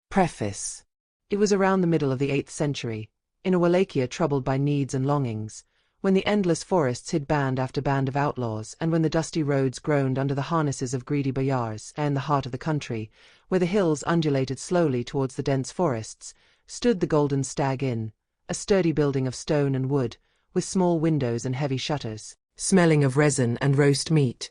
Preface. It was around the middle of the 8th century, in a Wallachia troubled by needs and longings, when the endless forests hid band after band of outlaws, and when the dusty roads groaned under the harnesses of greedy boyars, and in the heart of the country, where the hills undulated slowly towards the dense forests, stood the Golden Stag Inn, a sturdy building of stone and wood, with small windows and heavy shutters, smelling of resin and roast meat.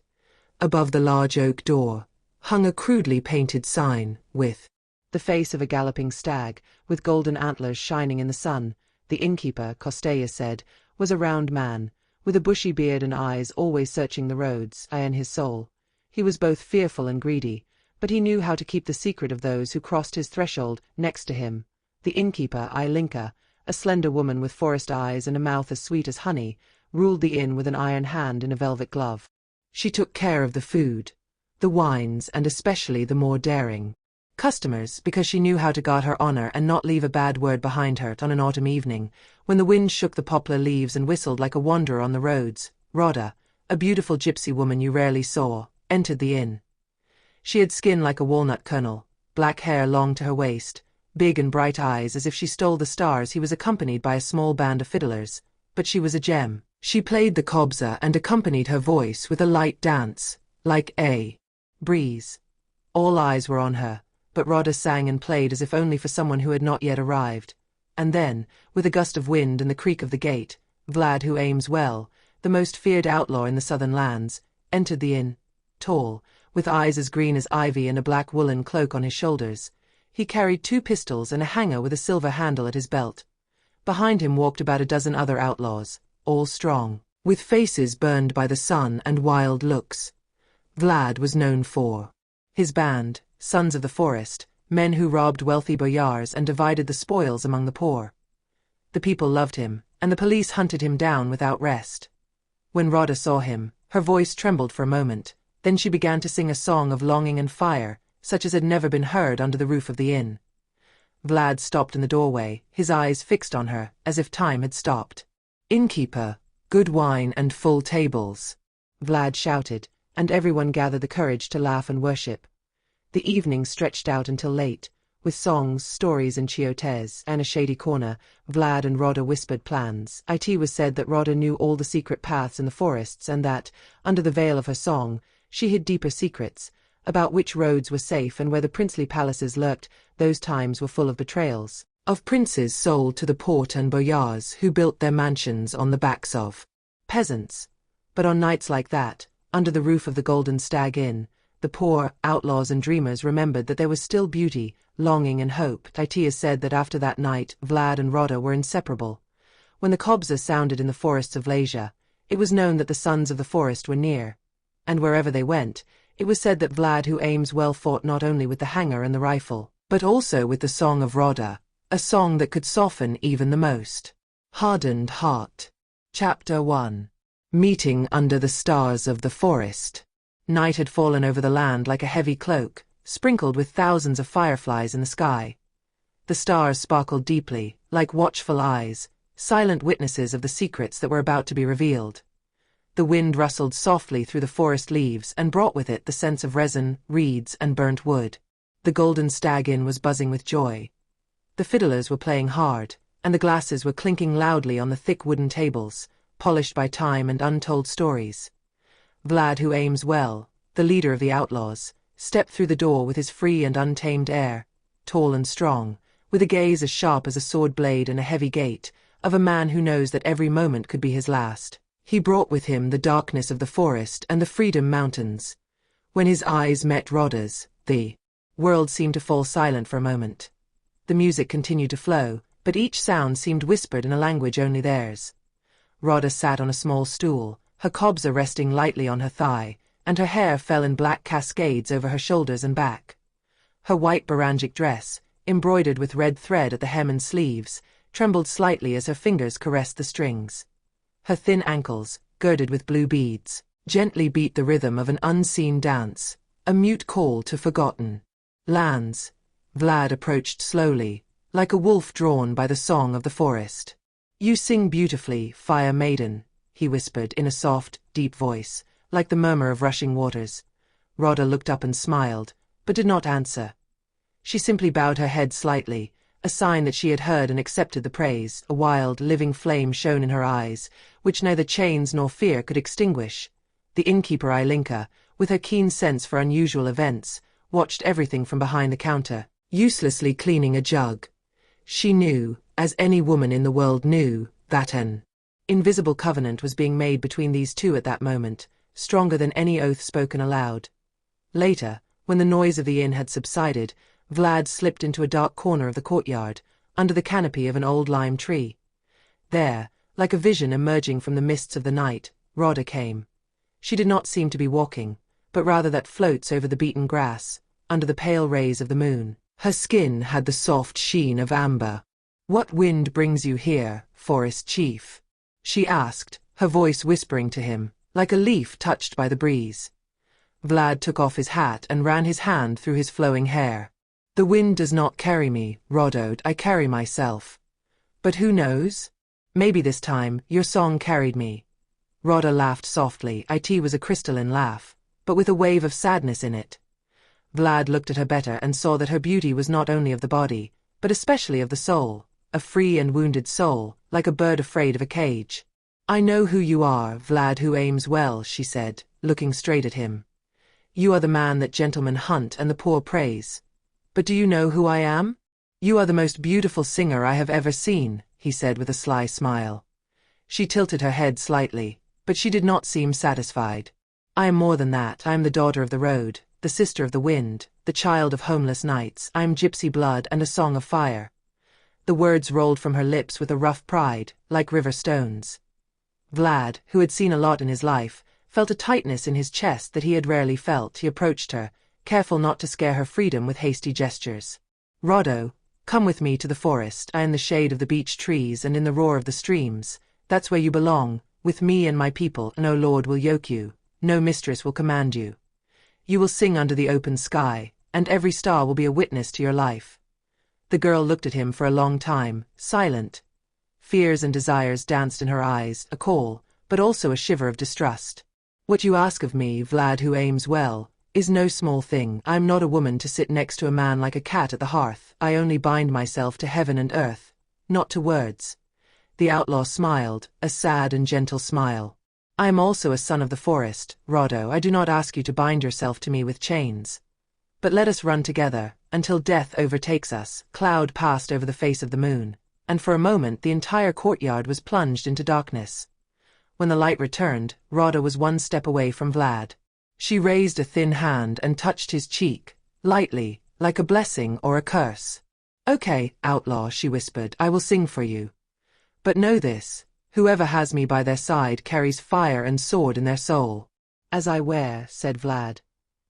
Above the large oak door hung a crudely painted sign, with the face of a galloping stag, with golden antlers shining in the sun. The innkeeper, Costea said, was a round man, with a bushy beard and eyes always searching the roads, in his soul. He was both fearful and greedy, but he knew how to keep the secret of those who crossed his threshold next to him. The innkeeper, Ilinca, a slender woman with forest eyes and a mouth as sweet as honey, ruled the inn with an iron hand in a velvet glove. She took care of the food, the wines, and especially the more daring customers, because she knew how to guard her honor and not leave a bad word behind her. On an autumn evening, when the wind shook the poplar leaves and whistled like a wanderer on the roads, Rada, a beautiful gypsy woman you rarely saw, entered the inn. She had skin like a walnut kernel, black hair long to her waist, big and bright eyes as if she stole the stars. He was accompanied by a small band of fiddlers, but she was a gem. She played the kobza and accompanied her voice with a light dance, like a breeze. All eyes were on her, but Rada sang and played as if only for someone who had not yet arrived. And then, with a gust of wind and the creak of the gate, Vlad, who aims well, the most feared outlaw in the southern lands, entered the inn.Tall, with eyes as green as ivy and a black woolen cloak on his shoulders. He carried 2 pistols and a hanger with a silver handle at his belt. Behind him walked about a dozen other outlaws, all strong, with faces burned by the sun and wild looks. Vlad was known for his band, Sons of the Forest, men who robbed wealthy boyars and divided the spoils among the poor. The people loved him, and the police hunted him down without rest. When Rada saw him, her voice trembled for a moment, then she began to sing a song of longing and fire, such as had never been heard under the roof of the inn. Vlad stopped in the doorway, his eyes fixed on her, as if time had stopped. "Innkeeper, good wine and full tables," Vlad shouted, and everyone gathered the courage to laugh and worship. The evening stretched out until late, with songs, stories, and chiotes. In a shady corner, Vlad and Rada whispered plans. It was said that Rada knew all the secret paths in the forests, and that, under the veil of her song, she hid deeper secrets, about which roads were safe and where the princely palaces lurked. Those times were full of betrayals, of princes sold to the port and boyars who built their mansions on the backs of peasants. But on nights like that, under the roof of the Golden Stag Inn, the poor, outlaws and dreamers remembered that there was still beauty, longing and hope. It said that after that night, Vlad and Rada were inseparable. When the kobza sounded in the forests of Wallachia, it was known that the Sons of the Forest were near. And wherever they went, it was said that Vlad, who aims well, fought not only with the hanger and the rifle, but also with the song of Rada, a song that could soften even the most hardened heart. Chapter 1. Meeting under the stars of the forest. Night had fallen over the land like a heavy cloak, sprinkled with thousands of fireflies in the sky. The stars sparkled deeply, like watchful eyes, silent witnesses of the secrets that were about to be revealed. The wind rustled softly through the forest leaves and brought with it the scents of resin, reeds, and burnt wood. The Golden Stag Inn was buzzing with joy. The fiddlers were playing hard, and the glasses were clinking loudly on the thick wooden tables, polished by time and untold stories. Vlad, who aims well, the leader of the outlaws, stepped through the door with his free and untamed air, tall and strong, with a gaze as sharp as a sword blade and a heavy gait, of a man who knows that every moment could be his last. He brought with him the darkness of the forest and the Freedom Mountains. When his eyes met Rada's, the world seemed to fall silent for a moment. The music continued to flow, but each sound seemed whispered in a language only theirs. Rada sat on a small stool, her kobza resting lightly on her thigh, and her hair fell in black cascades over her shoulders and back. Her white barangic dress, embroidered with red thread at the hem and sleeves, trembled slightly as her fingers caressed the strings. Her thin ankles, girded with blue beads, gently beat the rhythm of an unseen dance, a mute call to forgotten lands. Vlad approached slowly, like a wolf drawn by the song of the forest. "You sing beautifully, fire maiden," he whispered in a soft, deep voice, like the murmur of rushing waters. Rada looked up and smiled, but did not answer. She simply bowed her head slightly, a sign that she had heard and accepted the praise. A wild, living flame shone in her eyes, which neither chains nor fear could extinguish. The innkeeper Ilinca, with her keen sense for unusual events, watched everything from behind the counter, uselessly cleaning a jug. She knew, as any woman in the world knew, that an invisible covenant was being made between these two at that moment, stronger than any oath spoken aloud. Later, when the noise of the inn had subsided, Vlad slipped into a dark corner of the courtyard, under the canopy of an old lime tree. There, like a vision emerging from the mists of the night, Rada came. She did not seem to be walking, but rather that floats over the beaten grass, under the pale rays of the moon. Her skin had the soft sheen of amber. "What wind brings you here, forest chief?" she asked, her voice whispering to him, like a leaf touched by the breeze. Vlad took off his hat and ran his hand through his flowing hair. "The wind does not carry me, Rada, I carry myself. But who knows? Maybe this time, your song carried me." Rada laughed softly. It was a crystalline laugh, but with a wave of sadness in it. Vlad looked at her better and saw that her beauty was not only of the body, but especially of the soul, a free and wounded soul, like a bird afraid of a cage. "I know who you are, Vlad who aims well," she said, looking straight at him. "You are the man that gentlemen hunt and the poor praise. But do you know who I am?" "You are the most beautiful singer I have ever seen," he said with a sly smile. She tilted her head slightly, but she did not seem satisfied. "I am more than that. I am the daughter of the road, the sister of the wind, the child of homeless nights. I am gypsy blood and a song of fire." The words rolled from her lips with a rough pride, like river stones. Vlad, who had seen a lot in his life, felt a tightness in his chest that he had rarely felt. He approached her, careful not to scare her freedom with hasty gestures. "Rada, come with me to the forest. I am in the shade of the beech trees and in the roar of the streams. That's where you belong, with me and my people. No lord will yoke you, no mistress will command you. You will sing under the open sky, and every star will be a witness to your life." The girl looked at him for a long time, silent. Fears and desires danced in her eyes, a call, but also a shiver of distrust. "What you ask of me, Vlad who aims well, is no small thing. I am not a woman to sit next to a man like a cat at the hearth. I only bind myself to heaven and earth, not to words." The outlaw smiled, a sad and gentle smile. "I am also a son of the forest, Rada. I do not ask you to bind yourself to me with chains. But let us run together, until death overtakes us." Cloud passed over the face of the moon, and for a moment the entire courtyard was plunged into darkness. When the light returned, Rada was one step away from Vlad. She raised a thin hand and touched his cheek, lightly, like a blessing or a curse. "Okay, outlaw," she whispered, "I will sing for you. But know this, whoever has me by their side carries fire and sword in their soul." "As I wear," said Vlad.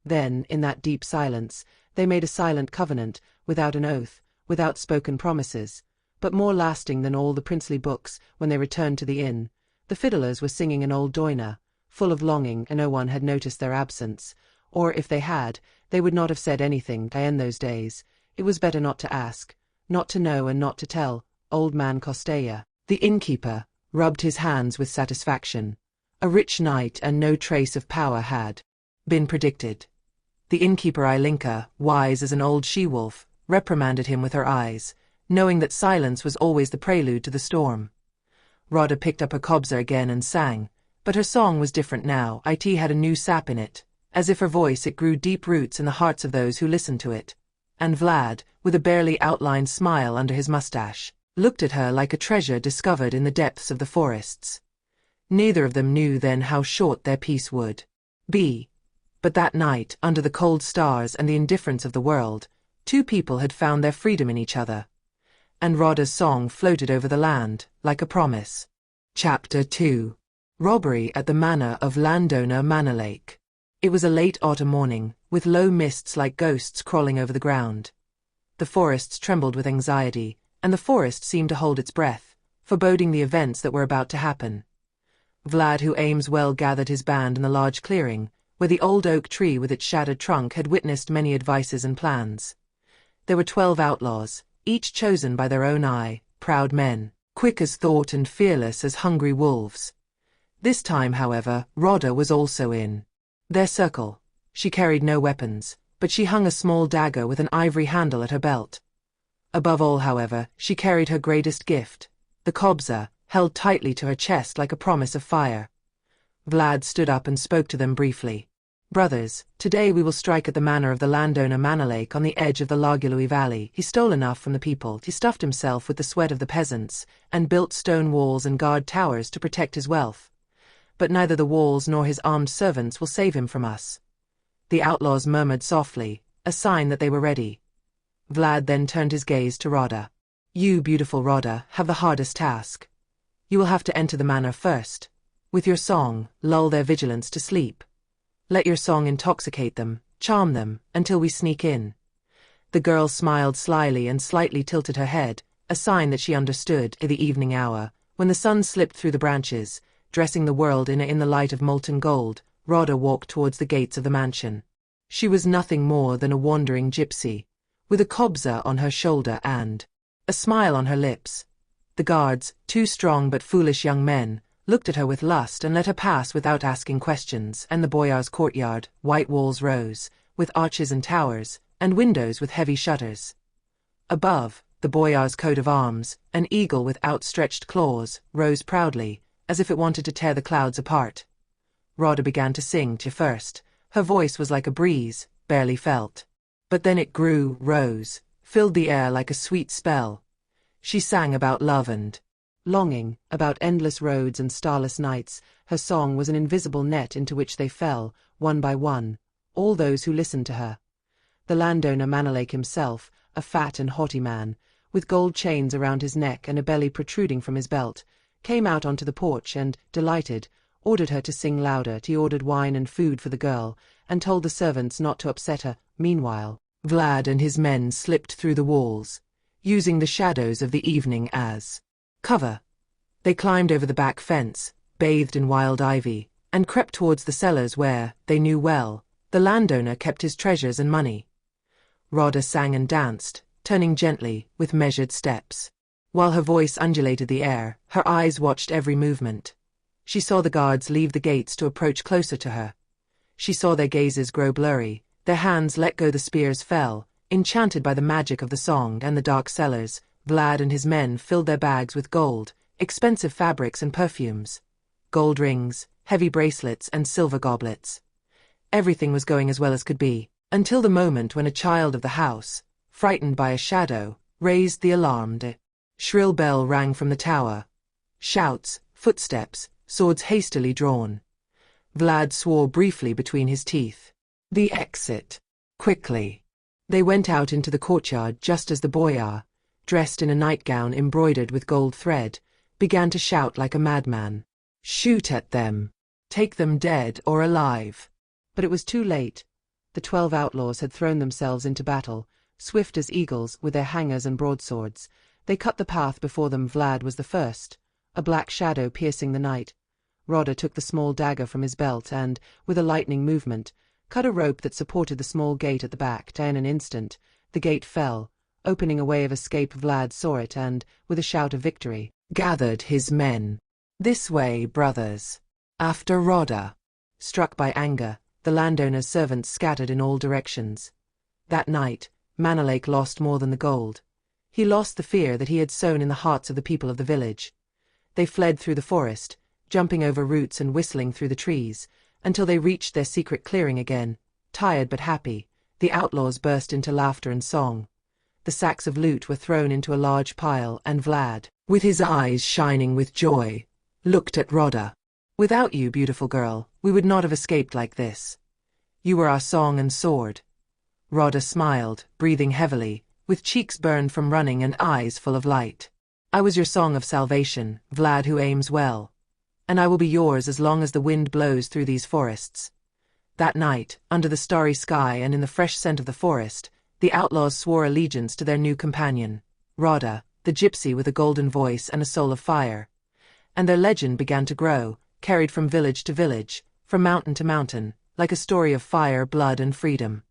Then, in that deep silence, they made a silent covenant, without an oath, without spoken promises, but more lasting than all the princely books. When they returned to the inn, the fiddlers were singing an old doina, full of longing, and no one had noticed their absence, or if they had, they would not have said anything. In those days, it was better not to ask, not to know and not to tell. Old man Costea, the innkeeper, rubbed his hands with satisfaction. A rich night and no trace of power had been predicted. The innkeeper Ilinca, wise as an old she-wolf, reprimanded him with her eyes, knowing that silence was always the prelude to the storm. Rada picked up her kobza again and sang, but her song was different now. It had a new sap in it, as if her voice it grew deep roots in the hearts of those who listened to it. And Vlad, with a barely outlined smile under his mustache, looked at her like a treasure discovered in the depths of the forests. Neither of them knew then how short their peace would be. But that night, under the cold stars and the indifference of the world, two people had found their freedom in each other. And Rada's song floated over the land, like a promise. Chapter 2. Robbery at the manor of landowner Manolake. It was a late autumn morning, with low mists like ghosts crawling over the ground. The forests trembled with anxiety, and the forest seemed to hold its breath, foreboding the events that were about to happen. Vlad who aims well gathered his band in the large clearing, where the old oak tree with its shattered trunk had witnessed many advices and plans. There were 12 outlaws, each chosen by their own eye, proud men, quick as thought and fearless as hungry wolves. This time, however, Rada was also in their circle. She carried no weapons, but she hung a small dagger with an ivory handle at her belt. Above all, however, she carried her greatest gift, the kobza, held tightly to her chest like a promise of fire. Vlad stood up and spoke to them briefly. "Brothers, today we will strike at the manor of the landowner Manolake on the edge of the Lagului Valley. He stole enough from the people, he stuffed himself with the sweat of the peasants, and built stone walls and guard towers to protect his wealth. But neither the walls nor his armed servants will save him from us." The outlaws murmured softly, a sign that they were ready. Vlad then turned his gaze to Rada. "You, beautiful Rada, have the hardest task. You will have to enter the manor first. With your song, lull their vigilance to sleep. Let your song intoxicate them, charm them, until we sneak in." The girl smiled slyly and slightly tilted her head, a sign that she understood. In the evening hour, when the sun slipped through the branches, dressing the world in the light of molten gold, Rada walked towards the gates of the mansion. She was nothing more than a wandering gypsy, with a kobza on her shoulder and a smile on her lips. The guards, two strong but foolish young men, looked at her with lust and let her pass without asking questions, and the boyar's courtyard, white walls rose, with arches and towers, and windows with heavy shutters. Above, the boyar's coat of arms, an eagle with outstretched claws, rose proudly, as if it wanted to tear the clouds apart. Rada began to sing to first. Her voice was like a breeze, barely felt. But then it grew, rose, filled the air like a sweet spell. She sang about love and longing, about endless roads and starless nights. Her song was an invisible net into which they fell, one by one, all those who listened to her. The landowner Manolake himself, a fat and haughty man, with gold chains around his neck and a belly protruding from his belt, came out onto the porch and, delighted, ordered her to sing louder. He ordered wine and food for the girl, and told the servants not to upset her. Meanwhile, Vlad and his men slipped through the walls, using the shadows of the evening as cover. They climbed over the back fence, bathed in wild ivy, and crept towards the cellars where, they knew well, the landowner kept his treasures and money. Rada sang and danced, turning gently, with measured steps. While her voice undulated the air, her eyes watched every movement. She saw the guards leave the gates to approach closer to her. She saw their gazes grow blurry, their hands let go, the spears fell, enchanted by the magic of the song and the dark cellars. Vlad and his men filled their bags with gold, expensive fabrics and perfumes. Gold rings, heavy bracelets and silver goblets. Everything was going as well as could be, until the moment when a child of the house, frightened by a shadow, raised the alarm. A shrill bell rang from the tower. Shouts, footsteps, swords hastily drawn. Vlad swore briefly between his teeth. "The exit! Quickly!" They went out into the courtyard just as the boyar, dressed in a nightgown embroidered with gold thread, began to shout like a madman. "Shoot at them! Take them dead or alive!" But it was too late. The 12 outlaws had thrown themselves into battle, swift as eagles, with their hangers and broadswords. They cut the path before them. Vlad was the first, a black shadow piercing the night. Rada took the small dagger from his belt and, with a lightning movement, cut a rope that supported the small gate at the back. In an instant, the gate fell, opening a way of escape. Vlad saw it and, with a shout of victory, gathered his men. "This way, brothers!" After Rada. Struck by anger, the landowner's servants scattered in all directions. That night, Manolake lost more than the gold. He lost the fear that he had sown in the hearts of the people of the village. They fled through the forest, jumping over roots and whistling through the trees, until they reached their secret clearing again. Tired but happy, the outlaws burst into laughter and song. The sacks of loot were thrown into a large pile, and Vlad, with his eyes shining with joy, looked at Rada. "Without you, beautiful girl, we would not have escaped like this. You were our song and sword." Rada smiled, breathing heavily, with cheeks burned from running and eyes full of light. "I was your song of salvation, Vlad who aims well. And I will be yours as long as the wind blows through these forests." That night, under the starry sky and in the fresh scent of the forest, the outlaws swore allegiance to their new companion, Rada, the gypsy with a golden voice and a soul of fire. And their legend began to grow, carried from village to village, from mountain to mountain, like a story of fire, blood, and freedom.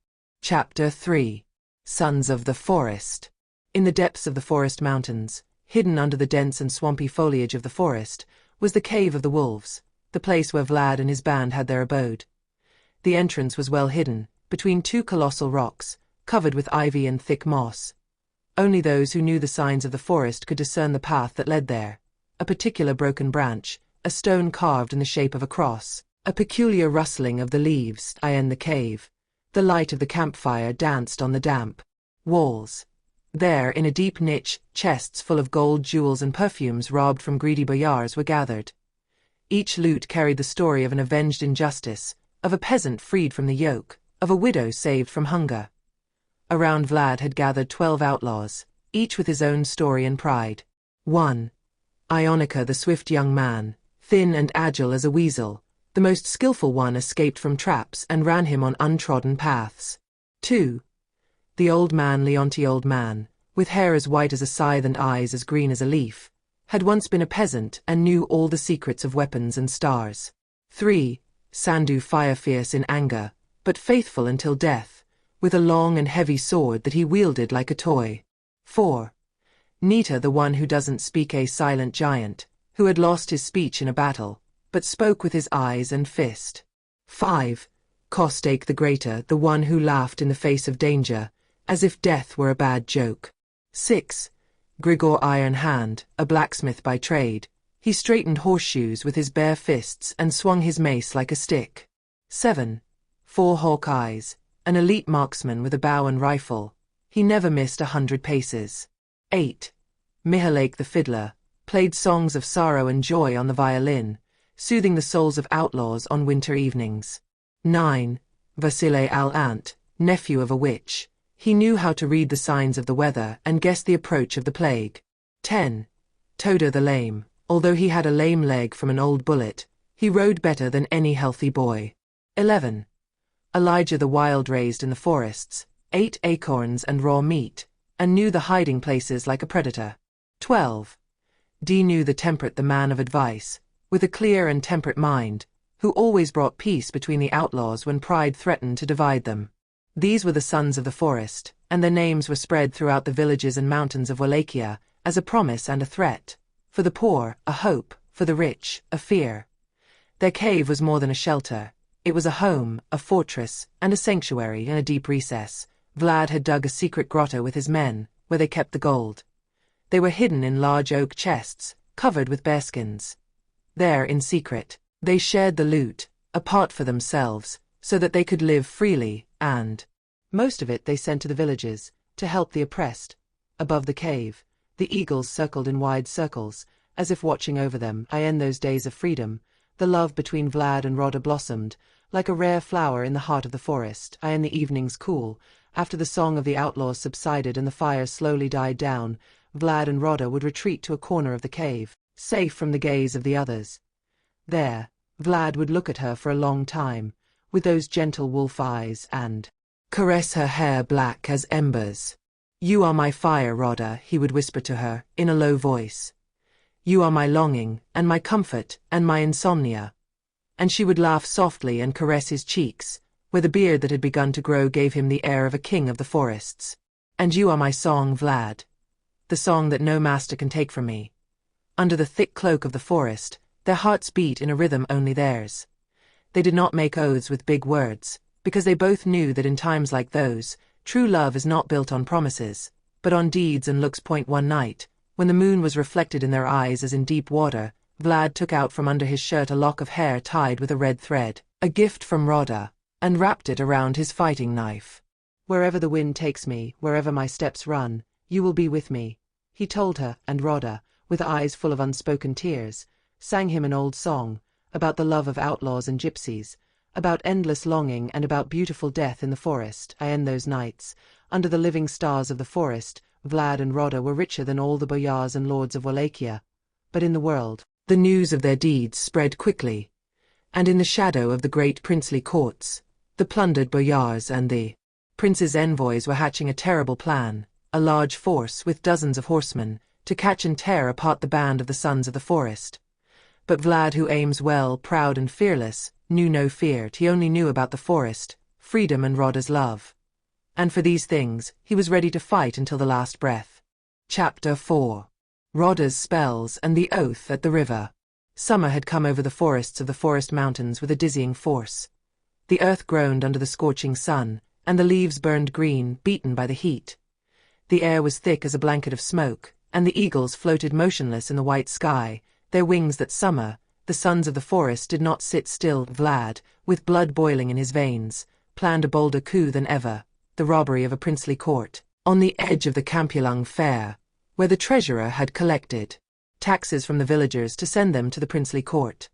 Chapter 3. Sons of the Forest. In the depths of the forest mountains, hidden under the dense and swampy foliage of the forest, was the Cave of the Wolves, the place where Vlad and his band had their abode. The entrance was well hidden, between two colossal rocks, covered with ivy and thick moss. Only those who knew the signs of the forest could discern the path that led there. A particular broken branch, a stone carved in the shape of a cross, a peculiar rustling of the leaves.In the cave. The light of the campfire danced on the damp walls. There, in a deep niche, chests full of gold, jewels, and perfumes robbed from greedy boyars were gathered. Each loot carried the story of an avenged injustice, of a peasant freed from the yoke, of a widow saved from hunger. Around Vlad had gathered 12 outlaws, each with his own story and pride. 1. Ilinca, the swift young man, thin and agile as a weasel, the most skillful one, escaped from traps and ran him on untrodden paths. 2. The old man Leonti, old man, with hair as white as a scythe and eyes as green as a leaf, had once been a peasant and knew all the secrets of weapons and stars. 3. Sandu, fire fierce in anger, but faithful until death, with a long and heavy sword that he wielded like a toy. 4. Nita, the one who doesn't speak, a silent giant, who had lost his speech in a battle, but spoke with his eyes and fist. 5. Costea the greater, the one who laughed in the face of danger, as if death were a bad joke. 6. Grigor Iron Hand, a blacksmith by trade, he straightened horseshoes with his bare fists and swung his mace like a stick. 7. 4 Hawk Eyes, an elite marksman with a bow and rifle, he never missed 100 paces. 8. Mihalake the fiddler, played songs of sorrow and joy on the violin, soothing the souls of outlaws on winter evenings. 9. Vasile Al-Ant, nephew of a witch, he knew how to read the signs of the weather and guess the approach of the plague. 10. Toda the lame, although he had a lame leg from an old bullet, he rode better than any healthy boy. 11. Elijah the wild raised in the forests, ate acorns and raw meat, and knew the hiding places like a predator. 12. Dinu the temperate, the man of advice, with a clear and temperate mind, who always brought peace between the outlaws when pride threatened to divide them. These were the sons of the forest, and their names were spread throughout the villages and mountains of Wallachia, as a promise and a threat. For the poor, a hope, for the rich, a fear. Their cave was more than a shelter. It was a home, a fortress, and a sanctuary in a deep recess. Vlad had dug a secret grotto with his men, where they kept the gold. They were hidden in large oak chests, covered with bearskins. There, in secret, they shared the loot, apart for themselves, so that they could live freely, and most of it they sent to the villages, to help the oppressed. Above the cave, the eagles circled in wide circles, as if watching over them. In those days of freedom, the love between Vlad and Rada blossomed, like a rare flower in the heart of the forest. In the evenings cool, after the song of the outlaws subsided and the fire slowly died down, Vlad and Rada would retreat to a corner of the cave, safe from the gaze of the others. There, Vlad would look at her for a long time, with those gentle wolf eyes, and caress her hair black as embers. "You are my fire, Rada," he would whisper to her, in a low voice. "You are my longing, and my comfort, and my insomnia." And she would laugh softly and caress his cheeks, where the beard that had begun to grow gave him the air of a king of the forests. "And you are my song, Vlad. The song that no master can take from me." Under the thick cloak of the forest, their hearts beat in a rhythm only theirs. They did not make oaths with big words, because they both knew that in times like those, true love is not built on promises, but on deeds and looks. One night, when the moon was reflected in their eyes as in deep water, Vlad took out from under his shirt a lock of hair tied with a red thread, a gift from Rada, and wrapped it around his fighting knife. "Wherever the wind takes me, wherever my steps run, you will be with me," he told her, and Rada, with eyes full of unspoken tears, sang him an old song, about the love of outlaws and gypsies, about endless longing and about beautiful death in the forest. In those nights, under the living stars of the forest, Vlad and Rada were richer than all the boyars and lords of Wallachia. But in the world, the news of their deeds spread quickly, and in the shadow of the great princely courts, the plundered boyars and the prince's envoys were hatching a terrible plan, a large force with dozens of horsemen, to catch and tear apart the band of the Sons of the Forest. But Vlad, who aims well, proud and fearless, knew no fear. He only knew about the forest, freedom and Rada's love. And for these things, he was ready to fight until the last breath. Chapter 4. Rada's spells and the oath at the river. Summer had come over the forests of the forest mountains with a dizzying force. The earth groaned under the scorching sun, and the leaves burned green, beaten by the heat. The air was thick as a blanket of smoke, and the eagles floated motionless in the white sky, their wings that summer. The sons of the forest did not sit still. Vlad, with blood boiling in his veins, planned a bolder coup than ever, the robbery of a princely court, on the edge of the Campulung fair, where the treasurer had collected taxes from the villagers to send them to the princely court.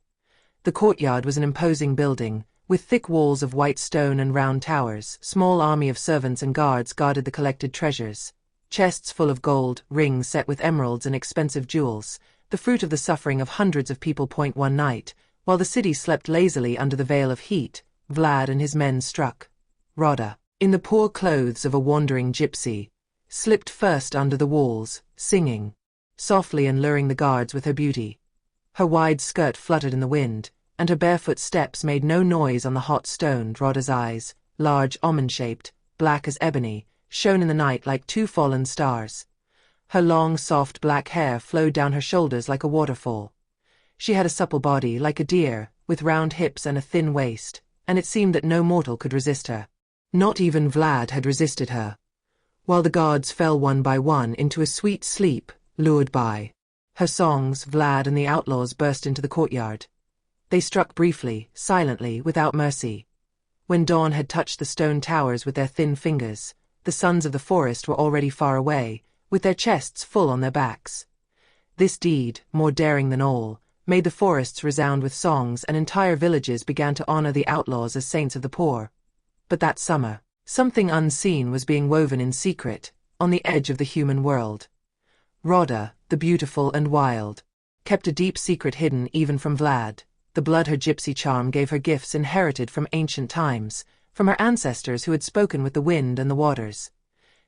The courtyard was an imposing building, with thick walls of white stone and round towers. Small army of servants and guards guarded the collected treasures. Chests full of gold, rings set with emeralds and expensive jewels, the fruit of the suffering of hundreds of people. One night, while the city slept lazily under the veil of heat, Vlad and his men struck. Rada, in the poor clothes of a wandering gypsy, slipped first under the walls, singing softly and luring the guards with her beauty. Her wide skirt fluttered in the wind, and her barefoot steps made no noise on the hot stone. Rada's eyes, large, almond-shaped, black as ebony, shone in the night like two fallen stars. Her long, soft black hair flowed down her shoulders like a waterfall. She had a supple body like a deer, with round hips and a thin waist, and it seemed that no mortal could resist her. Not even Vlad had resisted her. While the guards fell one by one into a sweet sleep, lured by her songs, Vlad and the outlaws burst into the courtyard. They struck briefly, silently, without mercy. When dawn had touched the stone towers with their thin fingers, the sons of the forest were already far away, with their chests full on their backs. This deed, more daring than all, made the forests resound with songs, and entire villages began to honor the outlaws as saints of the poor. But that summer, something unseen was being woven in secret, on the edge of the human world. Rada, the beautiful and wild, kept a deep secret hidden even from Vlad. The blood her gypsy charm gave her, gifts inherited from ancient times, from her ancestors who had spoken with the wind and the waters.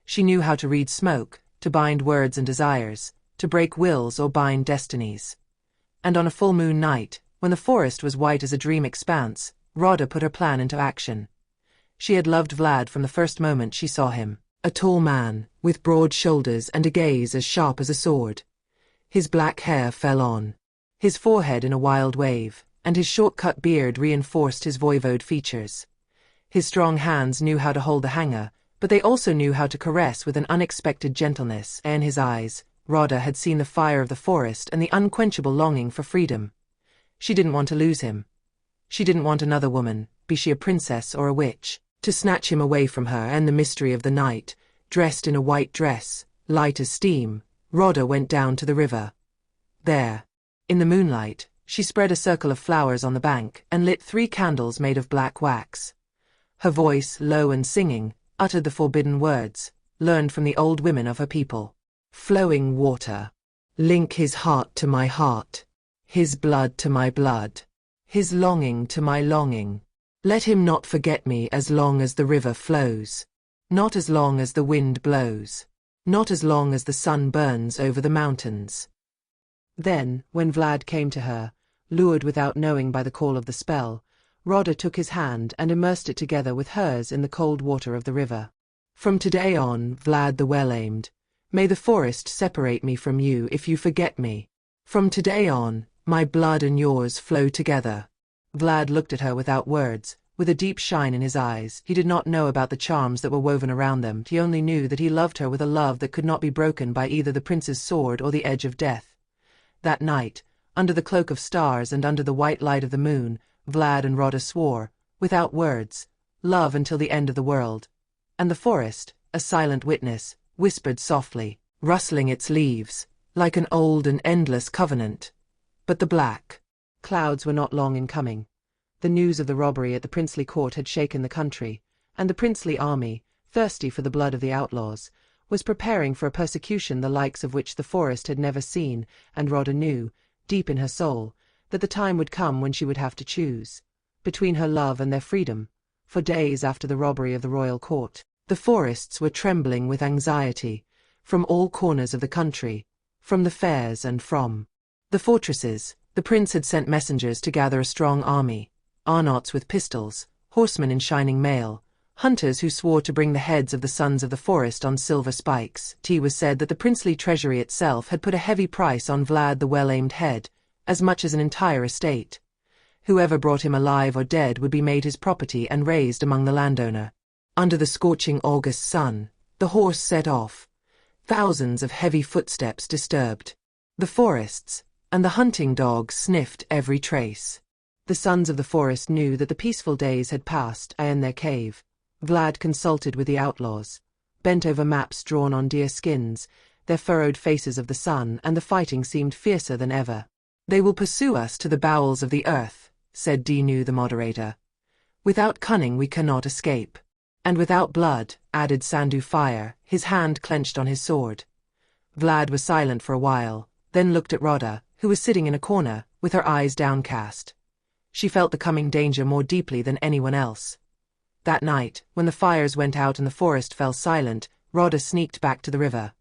She knew how to read smoke, to bind words and desires, to break wills or bind destinies. And on a full moon night, when the forest was white as a dream expanse, Rada put her plan into action. She had loved Vlad from the first moment she saw him, a tall man, with broad shoulders and a gaze as sharp as a sword. His black hair fell on his forehead in a wild wave, and his short-cut beard reinforced his voivode features. His strong hands knew how to hold the hanger, but they also knew how to caress with an unexpected gentleness. In his eyes, Rada had seen the fire of the forest and the unquenchable longing for freedom. She didn't want to lose him. She didn't want another woman, be she a princess or a witch, to snatch him away from her and the mystery of the night. Dressed in a white dress, light as steam, Rada went down to the river. There, in the moonlight, she spread a circle of flowers on the bank and lit 3 candles made of black wax. Her voice, low and singing, uttered the forbidden words, learned from the old women of her people. Flowing water. Link his heart to my heart. His blood to my blood. His longing to my longing. Let him not forget me as long as the river flows. Not as long as the wind blows. Not as long as the sun burns over the mountains. Then, when Vlad came to her, lured without knowing by the call of the spell, Rada took his hand and immersed it together with hers in the cold water of the river. From today on, Vlad the well-aimed, may the forest separate me from you if you forget me. From today on, my blood and yours flow together. Vlad looked at her without words, with a deep shine in his eyes. He did not know about the charms that were woven around them. He only knew that he loved her with a love that could not be broken by either the prince's sword or the edge of death. That night, under the cloak of stars and under the white light of the moon, Vlad and Rada swore, without words, love until the end of the world. And the forest, a silent witness, whispered softly, rustling its leaves, like an old and endless covenant. But the black clouds were not long in coming. The news of the robbery at the princely court had shaken the country, and the princely army, thirsty for the blood of the outlaws, was preparing for a persecution the likes of which the forest had never seen, and Rada knew, deep in her soul, that the time would come when she would have to choose between her love and their freedom. For days after the robbery of the royal court, the forests were trembling with anxiety, from all corners of the country, from the fairs and from the fortresses. The prince had sent messengers to gather a strong army, Arnauts with pistols, horsemen in shining mail, hunters who swore to bring the heads of the sons of the forest on silver spikes. It was said that the princely treasury itself had put a heavy price on Vlad the well-aimed head, as much as an entire estate. Whoever brought him alive or dead would be made his property and raised among the landowner. Under the scorching August sun, the horse set off. Thousands of heavy footsteps disturbed the forests, and the hunting dogs sniffed every trace. The sons of the forest knew that the peaceful days had passed, in their cave. Vlad consulted with the outlaws, bent over maps drawn on deer skins, their furrowed faces of the sun, and the fighting seemed fiercer than ever. "They will pursue us to the bowels of the earth," said Dinu the moderator. "Without cunning we cannot escape." "And without blood," added Sandu Fire, his hand clenched on his sword. Vlad was silent for a while, then looked at Rada, who was sitting in a corner, with her eyes downcast. She felt the coming danger more deeply than anyone else. That night, when the fires went out and the forest fell silent, Rada sneaked back to the river.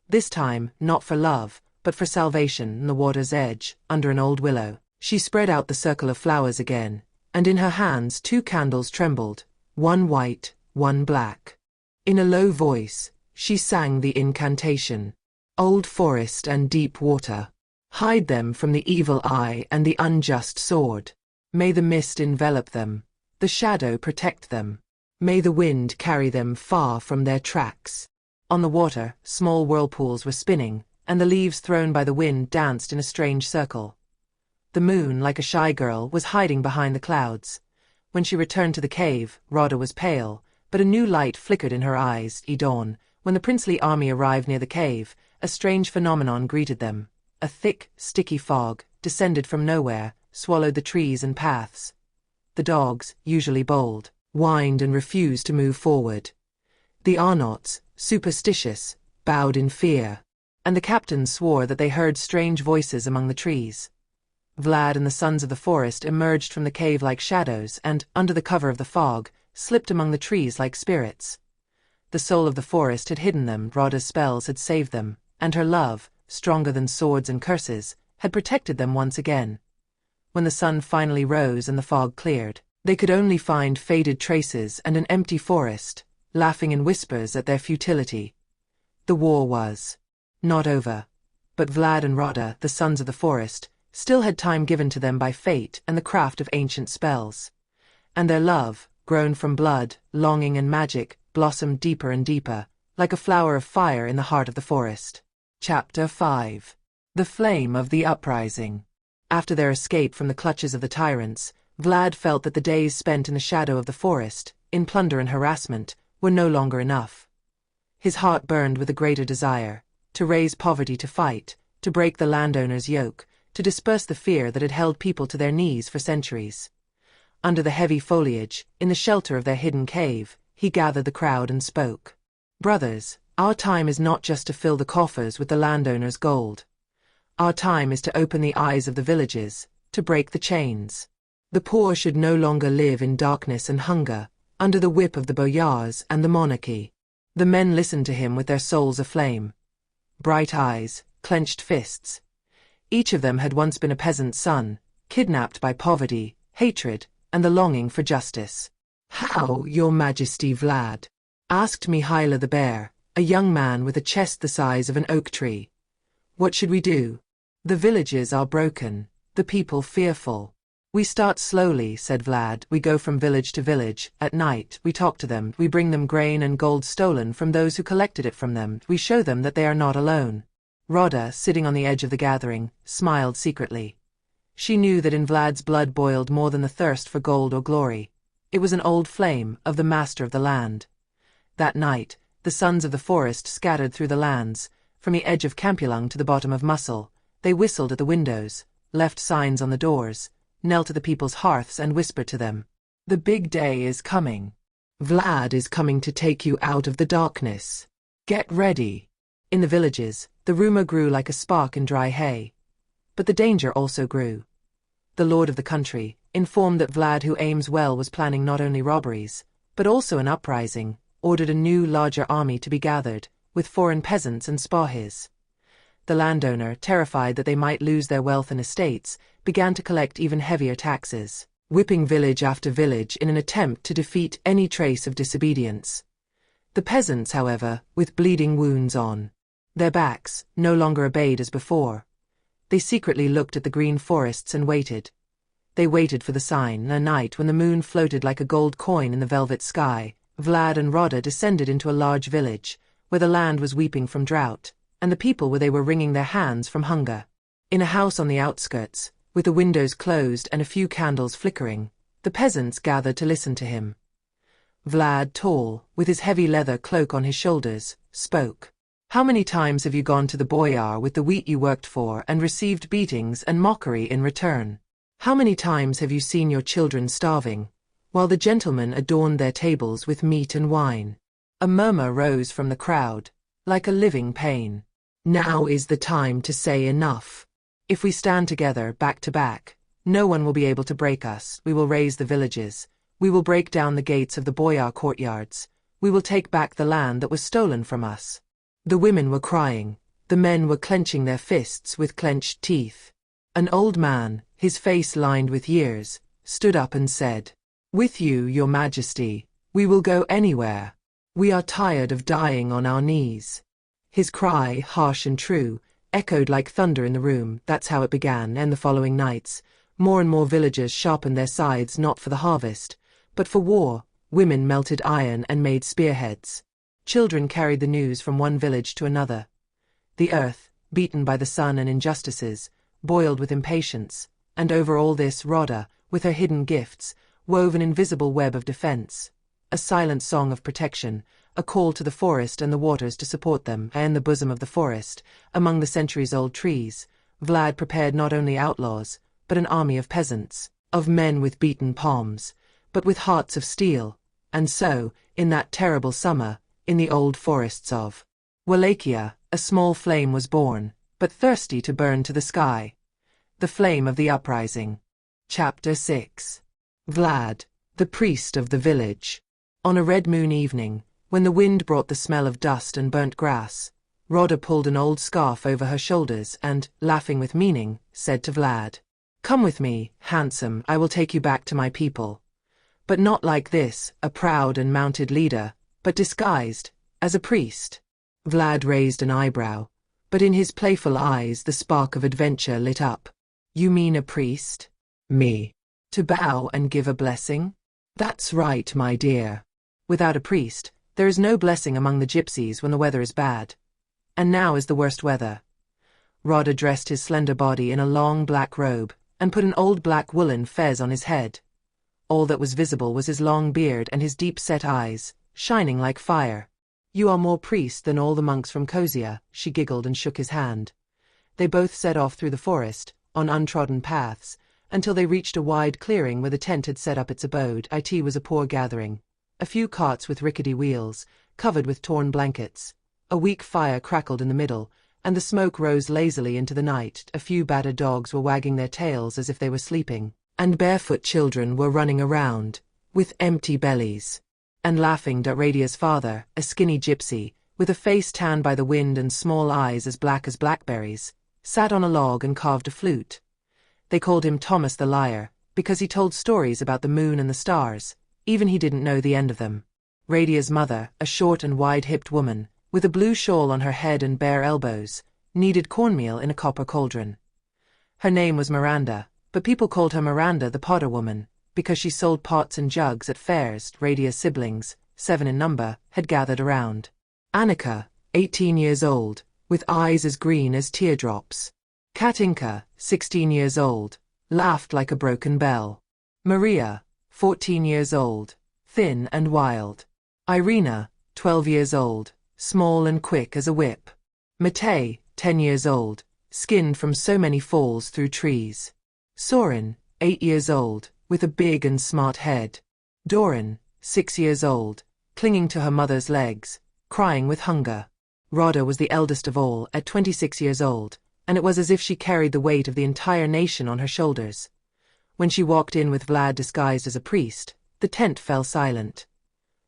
This time, not for love, but for salvation, on the water's edge, under an old willow. She spread out the circle of flowers again, and in her hands 2 candles trembled, one white, one black. In a low voice, she sang the incantation. "Old forest and deep water, hide them from the evil eye and the unjust sword. May the mist envelop them, the shadow protect them. May the wind carry them far from their tracks." On the water, small whirlpools were spinning, and the leaves thrown by the wind danced in a strange circle. The moon, like a shy girl, was hiding behind the clouds. When she returned to the cave, Rada was pale, but a new light flickered in her eyes. Dawn. When the princely army arrived near the cave, a strange phenomenon greeted them. A thick, sticky fog, descended from nowhere, swallowed the trees and paths. The dogs, usually bold, whined and refused to move forward. The Arnauts, superstitious, bowed in fear, and the captains swore that they heard strange voices among the trees. Vlad and the Sons of the Forest emerged from the cave like shadows and, under the cover of the fog, slipped among the trees like spirits. The soul of the forest had hidden them, Rada's spells had saved them, and her love, stronger than swords and curses, had protected them once again. When the sun finally rose and the fog cleared, they could only find faded traces and an empty forest, laughing in whispers at their futility. The war was not over, but Vlad and Rada, the Sons of the Forest, still had time given to them by fate and the craft of ancient spells. And their love, grown from blood, longing and magic, blossomed deeper and deeper, like a flower of fire in the heart of the forest. Chapter 5. The Flame of the Uprising. After their escape from the clutches of the tyrants, Vlad felt that the days spent in the shadow of the forest, in plunder and harassment, were no longer enough. His heart burned with a greater desire, to raise poverty to fight, to break the landowner's yoke, to disperse the fear that had held people to their knees for centuries. Under the heavy foliage, in the shelter of their hidden cave, he gathered the crowd and spoke. "Brothers, our time is not just to fill the coffers with the landowner's gold. Our time is to open the eyes of the villages, to break the chains. The poor should no longer live in darkness and hunger, under the whip of the boyars and the monarchy." The men listened to him with their souls aflame. Bright eyes, clenched fists. Each of them had once been a peasant's son, kidnapped by poverty, hatred, and the longing for justice. "How, your majesty, Vlad?" asked Mihaila the bear, a young man with a chest the size of an oak tree. "What should we do? The villages are broken, the people fearful." "We start slowly," said Vlad. "We go from village to village. At night, we talk to them. We bring them grain and gold stolen from those who collected it from them. We show them that they are not alone." Rada, sitting on the edge of the gathering, smiled secretly. She knew that in Vlad's blood boiled more than the thirst for gold or glory. It was an old flame of the master of the land. That night, the Sons of the Forest scattered through the lands, from the edge of Campulung to the bottom of Muscle. They whistled at the windows, left signs on the doors, knelt at the people's hearths and whispered to them. "The big day is coming. Vlad is coming to take you out of the darkness. Get ready." In the villages, the rumor grew like a spark in dry hay. But the danger also grew. The lord of the country, informed that Vlad who aims well was planning not only robberies, but also an uprising, ordered a new, larger army to be gathered, with foreign peasants and spahis. The landowner, terrified that they might lose their wealth and estates, began to collect even heavier taxes, whipping village after village in an attempt to defeat any trace of disobedience. The peasants, however, with bleeding wounds on their backs, no longer obeyed as before. They secretly looked at the green forests and waited. They waited for the sign, and a night when the moon floated like a gold coin in the velvet sky, Vlad and Rada descended into a large village, where the land was weeping from drought, and the people where they were wringing their hands from hunger. In a house on the outskirts, with the windows closed and a few candles flickering, the peasants gathered to listen to him. Vlad, tall, with his heavy leather cloak on his shoulders, spoke. "How many times have you gone to the boyar with the wheat you worked for and received beatings and mockery in return? How many times have you seen your children starving, while the gentlemen adorned their tables with meat and wine?" A murmur rose from the crowd, like a living pain. "Now is the time to say enough. If we stand together, back to back, no one will be able to break us. We will raise the villages. We will break down the gates of the boyar courtyards. We will take back the land that was stolen from us." The women were crying. The men were clenching their fists with clenched teeth. An old man, his face lined with years, stood up and said, "With you, your majesty, we will go anywhere. We are tired of dying on our knees." His cry, harsh and true, echoed like thunder in the room. That's how it began, and the following nights, more and more villagers sharpened their scythes not for the harvest, but for war. Women melted iron and made spearheads. Children carried the news from one village to another. The earth, beaten by the sun and injustices, boiled with impatience, and over all this Rada, with her hidden gifts, wove an invisible web of defense, a silent song of protection, a call to the forest and the waters to support them. And in the bosom of the forest, among the centuries-old trees, Vlad prepared not only outlaws, but an army of peasants, of men with beaten palms, but with hearts of steel. And so, in that terrible summer, in the old forests of Wallachia, a small flame was born, but thirsty to burn to the sky. The flame of the uprising. Chapter 6. Vlad, the priest of the village. On a red moon evening, when the wind brought the smell of dust and burnt grass, Rada pulled an old scarf over her shoulders and, laughing with meaning, said to Vlad, "Come with me, handsome, I will take you back to my people. But not like this, a proud and mounted leader, but disguised, as a priest." Vlad raised an eyebrow, but in his playful eyes the spark of adventure lit up. "You mean a priest? Me? To bow and give a blessing?" "That's right, my dear. Without a priest, there is no blessing among the gypsies when the weather is bad. And now is the worst weather." Rada dressed his slender body in a long black robe, and put an old black woolen fez on his head. All that was visible was his long beard and his deep-set eyes, shining like fire. "You are more priest than all the monks from Costea," she giggled and shook his hand. They both set off through the forest, on untrodden paths, until they reached a wide clearing where the tent had set up its abode. It was a poor gathering. A few carts with rickety wheels, covered with torn blankets. A weak fire crackled in the middle, and the smoke rose lazily into the night. A few battered dogs were wagging their tails as if they were sleeping, and barefoot children were running around, with empty bellies, and laughing. Radia's father, a skinny gypsy, with a face tanned by the wind and small eyes as black as blackberries, sat on a log and carved a flute. They called him Thomas the Liar, because he told stories about the moon and the stars, even he didn't know the end of them. Radia's mother, a short and wide-hipped woman, with a blue shawl on her head and bare elbows, kneaded cornmeal in a copper cauldron. Her name was Miranda, but people called her Miranda the Potter Woman, because she sold pots and jugs at fairs. Radia's siblings, 7 in number, had gathered around. Ilinca, 18 years old, with eyes as green as teardrops. Ilinca, 16 years old, laughed like a broken bell. Maria, 14 years old, thin and wild. Irina, 12 years old, small and quick as a whip. Matej, 10 years old, skinned from so many falls through trees. Sorin, 8 years old, with a big and smart head. Doran, 6 years old, clinging to her mother's legs, crying with hunger. Rada was the eldest of all, at 26 years old, and it was as if she carried the weight of the entire nation on her shoulders. When she walked in with Vlad disguised as a priest, the tent fell silent.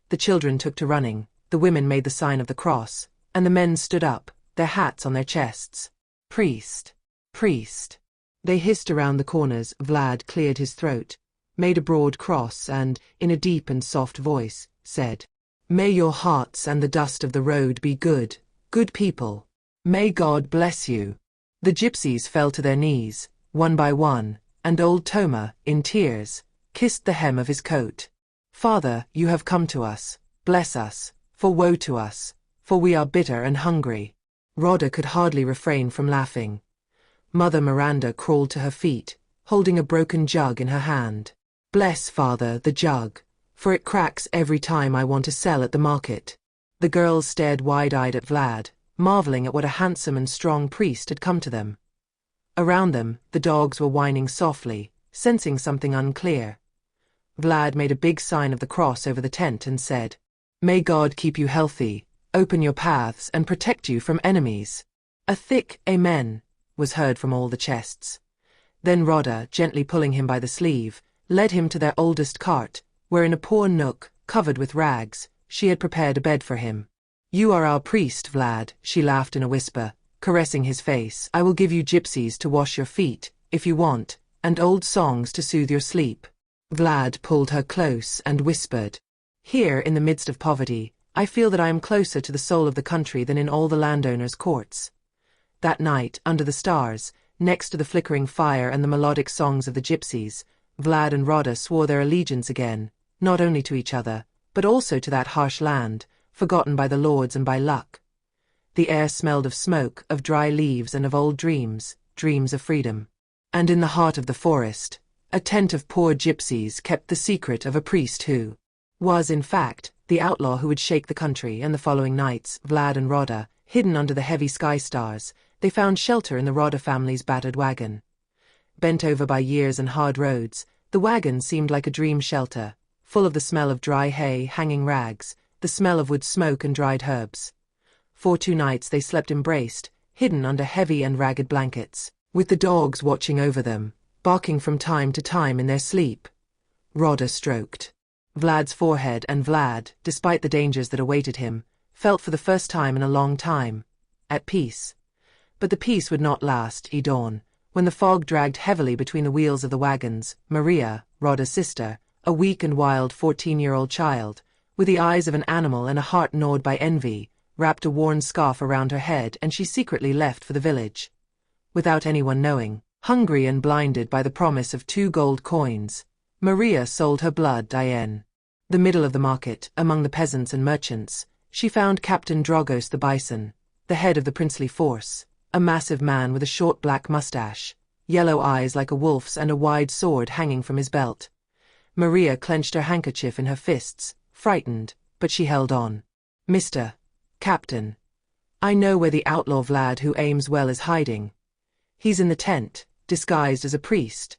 The children took to running, the women made the sign of the cross, and the men stood up, their hats on their chests. "Priest! Priest!" They hissed around the corners. Vlad cleared his throat, made a broad cross and, in a deep and soft voice, said, "May your hearts and the dust of the road be good, good people. May God bless you." The gypsies fell to their knees, one by one, and old Toma, in tears, kissed the hem of his coat. "Father, you have come to us. Bless us, for woe to us, for we are bitter and hungry." Rada could hardly refrain from laughing. Mother Miranda crawled to her feet, holding a broken jug in her hand. "Bless, Father, the jug, for it cracks every time I want to sell at the market." The girls stared wide-eyed at Vlad, marveling at what a handsome and strong priest had come to them. Around them, the dogs were whining softly, sensing something unclear. Vlad made a big sign of the cross over the tent and said, "May God keep you healthy, open your paths and protect you from enemies." A thick "Amen" was heard from all the chests. Then Rada, gently pulling him by the sleeve, led him to their oldest cart, where in a poor nook, covered with rags, she had prepared a bed for him. "You are our priest, Vlad," she laughed in a whisper, caressing his face. "I will give you gypsies to wash your feet, if you want, and old songs to soothe your sleep." Vlad pulled her close and whispered, "Here, in the midst of poverty, I feel that I am closer to the soul of the country than in all the landowners' courts." That night, under the stars, next to the flickering fire and the melodic songs of the gypsies, Vlad and Rada swore their allegiance again, not only to each other, but also to that harsh land, forgotten by the lords and by luck. The air smelled of smoke, of dry leaves and of old dreams, dreams of freedom. And in the heart of the forest, a tent of poor gypsies kept the secret of a priest who was, in fact, the outlaw who would shake the country. And the following nights, Vlad and Rada, hidden under the heavy sky stars, they found shelter in the Rada family's battered wagon. Bent over by years and hard roads, the wagon seemed like a dream shelter, full of the smell of dry hay, hanging rags, the smell of wood smoke and dried herbs. For 2 nights they slept embraced, hidden under heavy and ragged blankets, with the dogs watching over them, barking from time to time in their sleep. Rada stroked Vlad's forehead, and Vlad, despite the dangers that awaited him, felt for the first time in a long time at peace. But the peace would not last. Dawn, when the fog dragged heavily between the wheels of the wagons, Maria, Rada's sister, a weak and wild 14-year-old child, with the eyes of an animal and a heart gnawed by envy, wrapped a worn scarf around her head, and she secretly left for the village. Without anyone knowing, hungry and blinded by the promise of 2 gold coins, Maria sold her blood-In. The middle of the market, among the peasants and merchants, she found Captain Dragos the Bison, the head of the princely force, a massive man with a short black mustache, yellow eyes like a wolf's and a wide sword hanging from his belt. Maria clenched her handkerchief in her fists, frightened, but she held on. "Mr. Captain, I know where the outlaw Vlad who aims well is hiding. He's in the tent, disguised as a priest,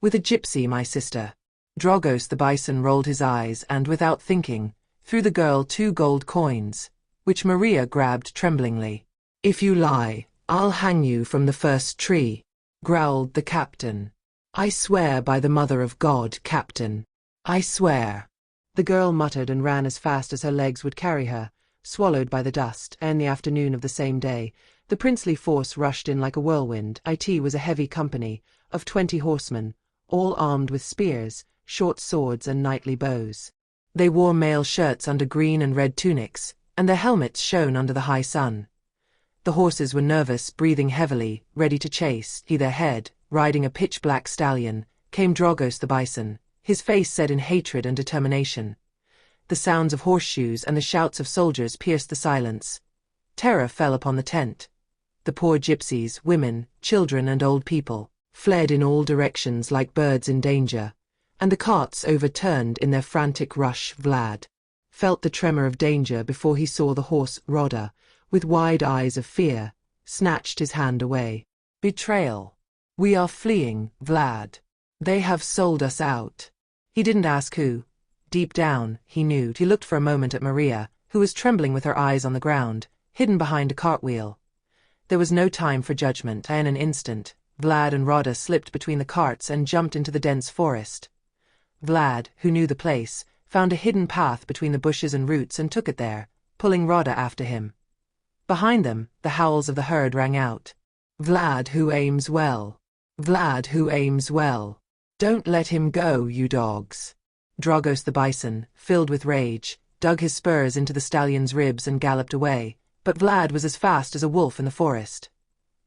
with a gypsy, my sister." Dragos the Bison rolled his eyes and, without thinking, threw the girl 2 gold coins, which Maria grabbed tremblingly. "If you lie, I'll hang you from the first tree," growled the captain. "I swear by the Mother of God, Captain. I swear." The girl muttered and ran as fast as her legs would carry her, swallowed by the dust. In the afternoon of the same day, the princely force rushed in like a whirlwind. It was a heavy company of 20 horsemen, all armed with spears, short swords and knightly bows. They wore mail shirts under green and red tunics, and their helmets shone under the high sun. The horses were nervous, breathing heavily, ready to chase. Their head, riding a pitch-black stallion, came Dragos the Bison, his face set in hatred and determination. The sounds of horseshoes and the shouts of soldiers pierced the silence. Terror fell upon the tent. The poor gypsies, women, children and old people, fled in all directions like birds in danger, and the carts overturned in their frantic rush. Vlad felt the tremor of danger before he saw the horse. Rada, with wide eyes of fear, snatched his hand away. "Betrayal. We are fleeing, Vlad. They have sold us out." He didn't ask who. Deep down, he knew. He looked for a moment at Maria, who was trembling with her eyes on the ground, hidden behind a cartwheel. There was no time for judgment. In an instant, Vlad and Rada slipped between the carts and jumped into the dense forest. Vlad, who knew the place, found a hidden path between the bushes and roots and took it there, pulling Rada after him. Behind them, the howls of the herd rang out. "Vlad who aims well. Vlad who aims well. Don't let him go, you dogs." Dragos the Bison, filled with rage, dug his spurs into the stallion's ribs and galloped away, but Vlad was as fast as a wolf in the forest.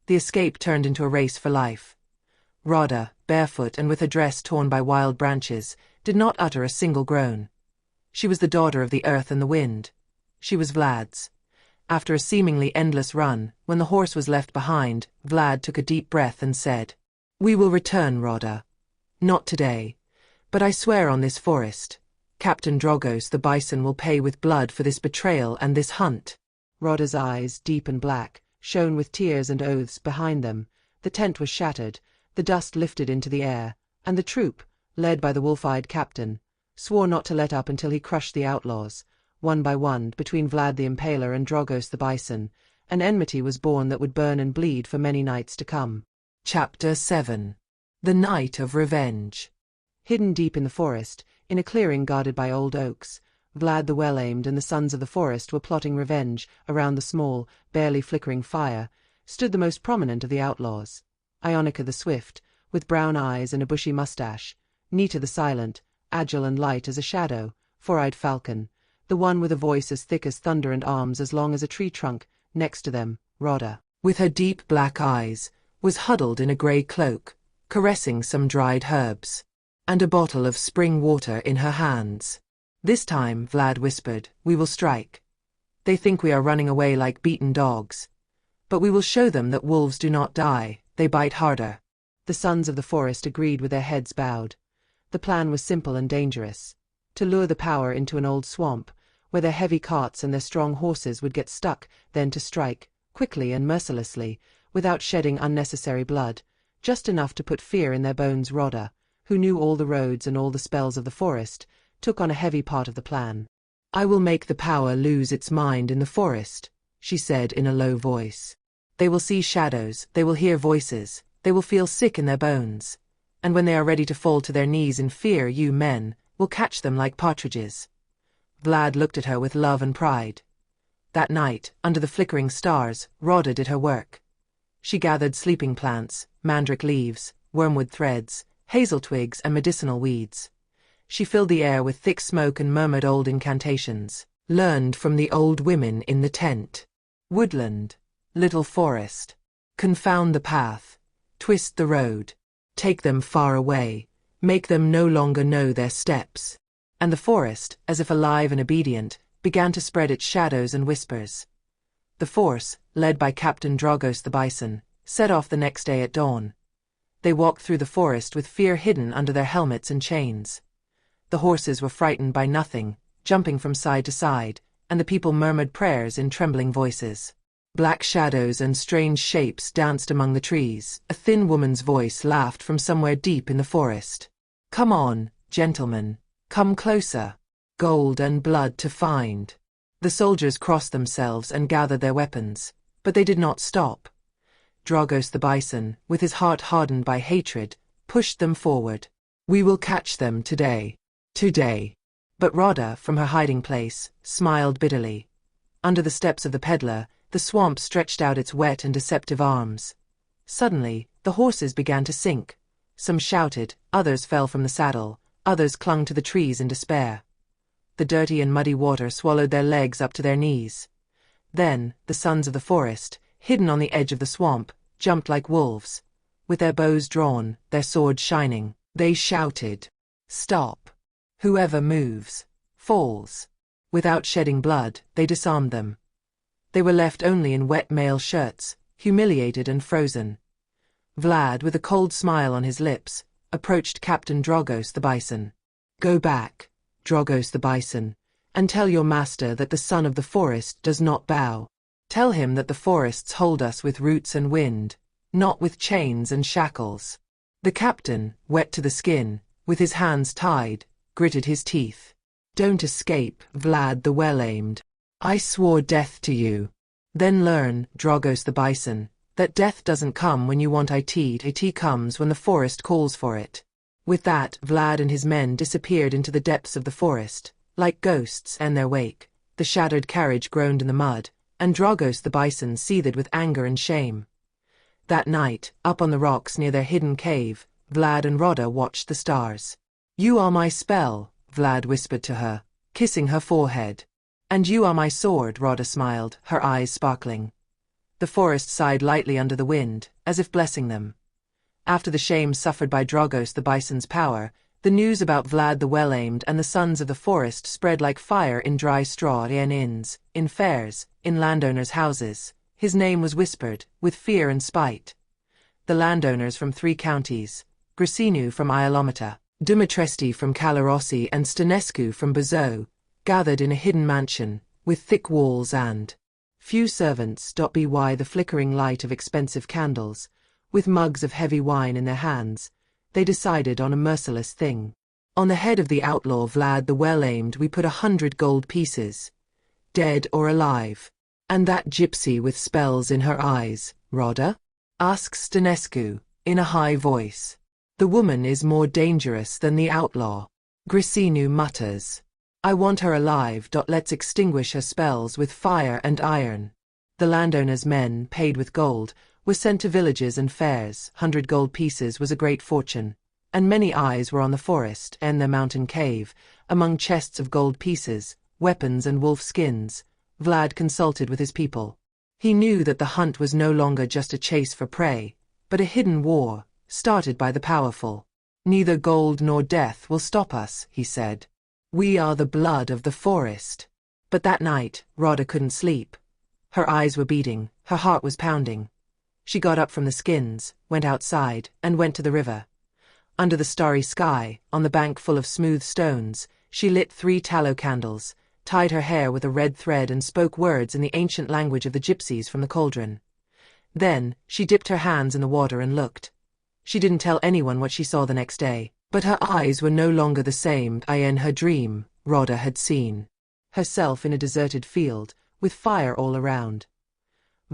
The escape turned into a race for life. Rada, barefoot and with her dress torn by wild branches, did not utter a single groan. She was the daughter of the earth and the wind. She was Vlad's. After a seemingly endless run, when the horse was left behind, Vlad took a deep breath and said, "We will return, Rada. Not today. But I swear on this forest, Captain Drogos the bison will pay with blood for this betrayal and this hunt." Rada's eyes, deep and black, shone with tears and oaths behind them. The tent was shattered, the dust lifted into the air, and the troop, led by the wolf-eyed captain, swore not to let up until he crushed the outlaws, one by one, between Vlad the Impaler and Drogos the bison. An enmity was born that would burn and bleed for many nights to come. Chapter 7. The Night of Revenge. Hidden deep in the forest, in a clearing guarded by old oaks, Vlad the well-aimed and the Sons of the Forest were plotting revenge. Around the small, barely flickering fire, stood the most prominent of the outlaws. Ilinca the swift, with brown eyes and a bushy mustache; Nita the silent, agile and light as a shadow, four-eyed falcon; the one with a voice as thick as thunder and arms as long as a tree trunk; next to them, Rada, with her deep black eyes, was huddled in a grey cloak, caressing some dried herbs, and a bottle of spring water in her hands. "This time," Vlad whispered, "we will strike. They think we are running away like beaten dogs. But we will show them that wolves do not die, they bite harder." The Sons of the Forest agreed with their heads bowed. The plan was simple and dangerous: to lure the power into an old swamp, where their heavy carts and their strong horses would get stuck, then to strike, quickly and mercilessly, without shedding unnecessary blood, just enough to put fear in their bones. Rada, who knew all the roads and all the spells of the forest, took on a heavy part of the plan. "I will make the power lose its mind in the forest," she said in a low voice. "They will see shadows, they will hear voices, they will feel sick in their bones. And when they are ready to fall to their knees in fear, you men will catch them like partridges." Vlad looked at her with love and pride. That night, under the flickering stars, Rada did her work. She gathered sleeping plants, mandrake leaves, wormwood threads, hazel twigs and medicinal weeds. She filled the air with thick smoke and murmured old incantations, learned from the old women in the tent. "Woodland, little forest, confound the path, twist the road, take them far away, make them no longer know their steps." And the forest, as if alive and obedient, began to spread its shadows and whispers. The force, led by Captain Drogos the bison, set off the next day at dawn. They walked through the forest with fear hidden under their helmets and chains. The horses were frightened by nothing, jumping from side to side, and the people murmured prayers in trembling voices. Black shadows and strange shapes danced among the trees. A thin woman's voice laughed from somewhere deep in the forest. "Come on, gentlemen, come closer. Gold and blood to find." The soldiers crossed themselves and gathered their weapons, but they did not stop. Drogos the bison, with his heart hardened by hatred, pushed them forward. "We will catch them today. Today." But Rada, from her hiding place, smiled bitterly. Under the steps of the peddler, the swamp stretched out its wet and deceptive arms. Suddenly, the horses began to sink. Some shouted, others fell from the saddle, others clung to the trees in despair. The dirty and muddy water swallowed their legs up to their knees. Then, the Sons of the Forest, hidden on the edge of the swamp, jumped like wolves. With their bows drawn, their swords shining, they shouted, "Stop! Whoever moves, falls." Without shedding blood, they disarmed them. They were left only in wet mail shirts, humiliated and frozen. Vlad, with a cold smile on his lips, approached Captain Drogos the bison. "Go back, Drogos the bison, and tell your master that the Son of the Forest does not bow. Tell him that the forests hold us with roots and wind, not with chains and shackles." The captain, wet to the skin, with his hands tied, gritted his teeth. "Don't escape, Vlad the well-aimed. I swore death to you. Then learn, Drogos the bison, that death doesn't come when you want it. It comes when the forest calls for it." With that, Vlad and his men disappeared into the depths of the forest, like ghosts, and their wake, the shattered carriage groaned in the mud, and Drogos the bison seethed with anger and shame. That night, up on the rocks near their hidden cave, Vlad and Rada watched the stars. "You are my spell," Vlad whispered to her, kissing her forehead. "And you are my sword," Rada smiled, her eyes sparkling. The forest sighed lightly under the wind, as if blessing them. After the shame suffered by Dragos the bison's power, the news about Vlad the well-aimed and the sons of the forest spread like fire in dry straw in inns, in fairs, in landowners' houses. His name was whispered, with fear and spite. The landowners from 3 counties, Gracinu from Ilinca, Dumitresti from Calarossi and Stănescu from Buzău, gathered in a hidden mansion, with thick walls and few servants.By the flickering light of expensive candles, with mugs of heavy wine in their hands, they decided on a merciless thing. On the head of the outlaw Vlad the well-aimed we put 100 gold pieces, dead or alive. And that gypsy with spells in her eyes, Rada? Asks Stănescu, in a high voice. The woman is more dangerous than the outlaw. Gracinu mutters. I want her alive. Let's extinguish her spells with fire and iron. The landowner's men, paid with gold, were sent to villages and fairs. 100 gold pieces was a great fortune, and many eyes were on the forest and their mountain cave. Among chests of gold pieces, weapons and wolf skins, Vlad consulted with his people. He knew that the hunt was no longer just a chase for prey, but a hidden war, started by the powerful. Neither gold nor death will stop us, he said. We are the blood of the forest. But that night, Rada couldn't sleep. Her eyes were beating, her heart was pounding. She got up from the skins, went outside, and went to the river. Under the starry sky, on the bank full of smooth stones, she lit 3 tallow candles, tied her hair with a red thread and spoke words in the ancient language of the gypsies from the cauldron. Then, she dipped her hands in the water and looked. She didn't tell anyone what she saw the next day, but her eyes were no longer the same. In her dream, Rada had seen herself in a deserted field, with fire all around.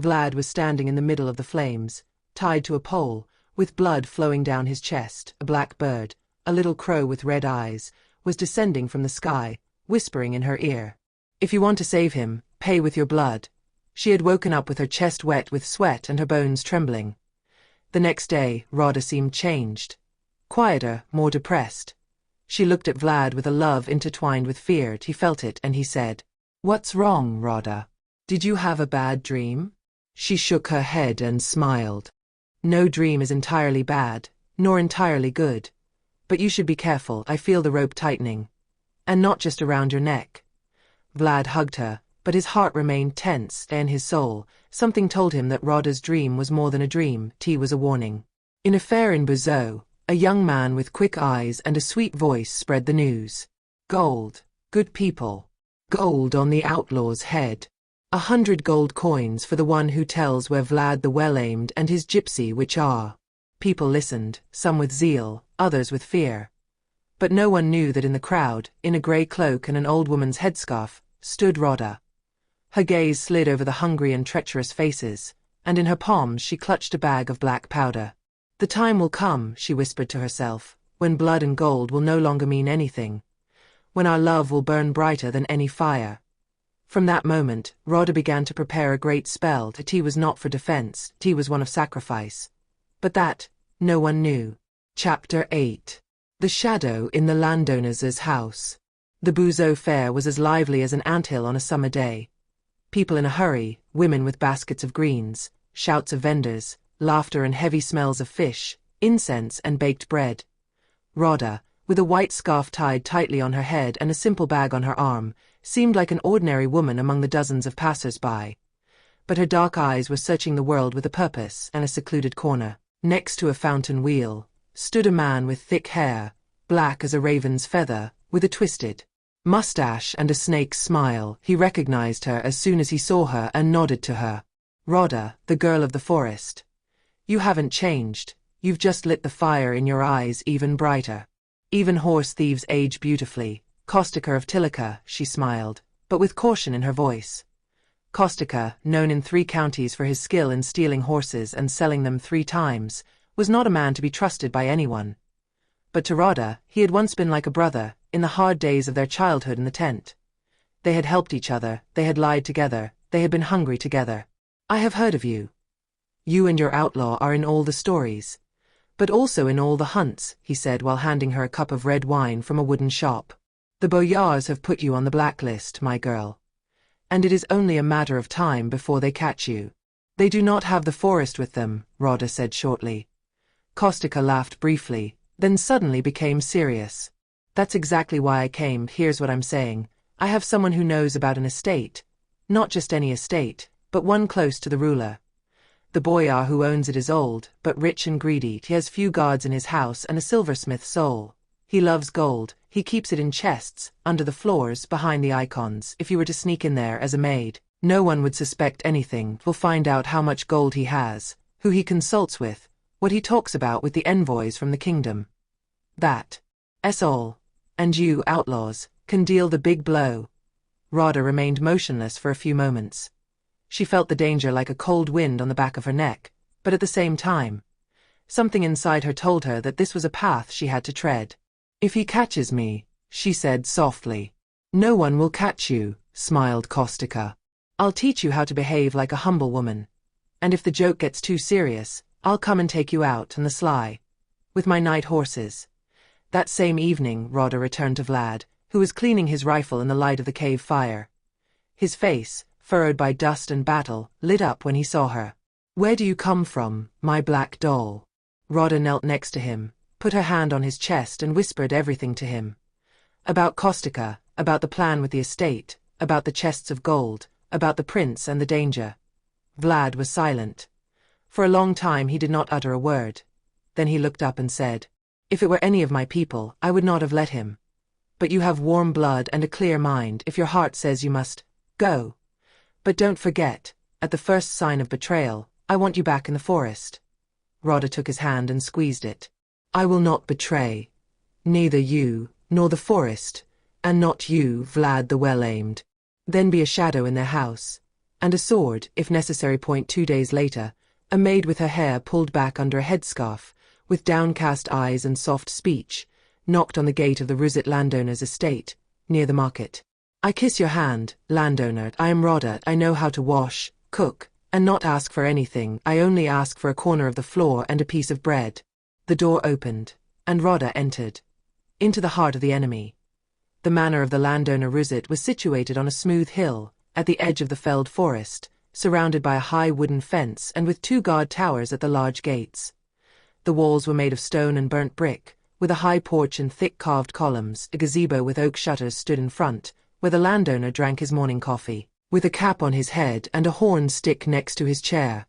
Vlad was standing in the middle of the flames, tied to a pole, with blood flowing down his chest. A black bird, a little crow with red eyes, was descending from the sky, whispering in her ear. If you want to save him, pay with your blood. She had woken up with her chest wet with sweat and her bones trembling. The next day, Rada seemed changed. Quieter, more depressed. She looked at Vlad with a love intertwined with fear. He felt it and he said, "What's wrong, Rada? Did you have a bad dream?" She shook her head and smiled. No dream is entirely bad, nor entirely good. But you should be careful. I feel the rope tightening. And not just around your neck. Vlad hugged her, but his heart remained tense, and his soul, something told him that Rada's dream was more than a dream. Tea was a warning. In a fair in Buzău, a young man with quick eyes and a sweet voice spread the news. Gold, good people. Gold on the outlaw's head. 100 gold coins for the one who tells where Vlad the well-aimed and his gypsy which are. People listened, some with zeal, others with fear. But no one knew that in the crowd, in a grey cloak and an old woman's headscarf, stood Rada. Her gaze slid over the hungry and treacherous faces, and in her palms she clutched a bag of black powder. The time will come, she whispered to herself, when blood and gold will no longer mean anything. When our love will burn brighter than any fire. From that moment, Rada began to prepare a great spell. Tea was not for defense, tea was one of sacrifice. But that, no one knew. Chapter 8. The shadow in the landowner's house. The Buzău fair was as lively as an anthill on a summer day. People in a hurry, women with baskets of greens, shouts of vendors, laughter and heavy smells of fish, incense and baked bread. Rada, with a white scarf tied tightly on her head and a simple bag on her arm, seemed like an ordinary woman among the dozens of passers-by. But her dark eyes were searching the world with a purpose. In a secluded corner, next to a fountain wheel, stood a man with thick hair, black as a raven's feather, with a twisted mustache and a snake's smile. He recognized her as soon as he saw her and nodded to her. Rada, the girl of the forest. You haven't changed, you've just lit the fire in your eyes even brighter. Even horse thieves age beautifully. Costea of Ilinca, she smiled, but with caution in her voice. Costea, known in 3 counties for his skill in stealing horses and selling them 3 times, was not a man to be trusted by anyone. But to Rada, he had once been like a brother, in the hard days of their childhood in the tent. They had helped each other, they had lied together, they had been hungry together. I have heard of you. You and your outlaw are in all the stories. But also in all the hunts, he said while handing her a cup of red wine from a wooden shop. The boyars have put you on the blacklist, my girl. And it is only a matter of time before they catch you. They do not have the forest with them, Rada said shortly. Costea laughed briefly, then suddenly became serious. That's exactly why I came. Here's what I'm saying. I have someone who knows about an estate. Not just any estate, but one close to the ruler. The boyar who owns it is old, but rich and greedy. He has few guards in his house and a silversmith's soul. He loves gold. He keeps it in chests, under the floors, behind the icons. If you were to sneak in there as a maid, no one would suspect anything. We'll find out how much gold he has, who he consults with, what he talks about with the envoys from the kingdom. That's all. And you, outlaws, can deal the big blow. Rada remained motionless for a few moments. She felt the danger like a cold wind on the back of her neck, but at the same time, something inside her told her that this was a path she had to tread. If he catches me, she said softly. No one will catch you, smiled Costea. I'll teach you how to behave like a humble woman. And if the joke gets too serious, I'll come and take you out on the sly. With my night horses. That same evening, Rada returned to Vlad, who was cleaning his rifle in the light of the cave fire. His face, furrowed by dust and battle, lit up when he saw her. Where do you come from, my black doll? Rada knelt next to him, put her hand on his chest and whispered everything to him. About Costea, about the plan with the estate, about the chests of gold, about the prince and the danger. Vlad was silent. For a long time he did not utter a word. Then he looked up and said, If it were any of my people, I would not have let him. But you have warm blood and a clear mind. If your heart says you must, go. But don't forget, at the first sign of betrayal, I want you back in the forest. Rada took his hand and squeezed it. I will not betray. Neither you, nor the forest, and not you, Vlad the well-aimed. Then be a shadow in their house, and a sword, if necessary. 2 days later, a maid with her hair pulled back under a headscarf, with downcast eyes and soft speech, knocked on the gate of the Russet landowner's estate, near the market. I kiss your hand, landowner. I am Rada. I know how to wash, cook, and not ask for anything. I only ask for a corner of the floor and a piece of bread. The door opened, and Rada entered. Into the heart of the enemy. The manor of the landowner Russet was situated on a smooth hill, at the edge of the felled forest, surrounded by a high wooden fence and with 2 guard towers at the large gates. The walls were made of stone and burnt brick, with a high porch and thick carved columns. A gazebo with oak shutters stood in front, where the landowner drank his morning coffee, with a cap on his head and a horn stick next to his chair.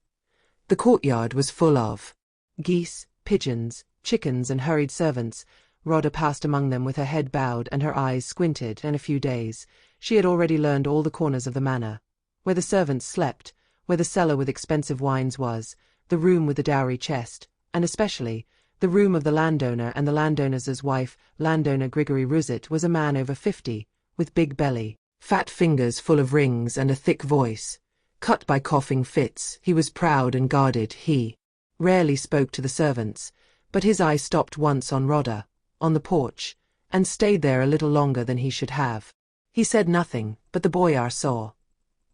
The courtyard was full of geese, pigeons, chickens and hurried servants. Rada passed among them with her head bowed and her eyes squinted. In a few days, she had already learned all the corners of the manor, where the servants slept, where the cellar with expensive wines was, the room with the dowry chest, and especially, the room of the landowner and the landowner's wife. Landowner Grigory Russet was a man over 50, with big belly, fat fingers full of rings and a thick voice, cut by coughing fits. He was proud and guarded. He rarely spoke to the servants, but his eye stopped once on Rada, on the porch, and stayed there a little longer than he should have. He said nothing, but the boyar saw.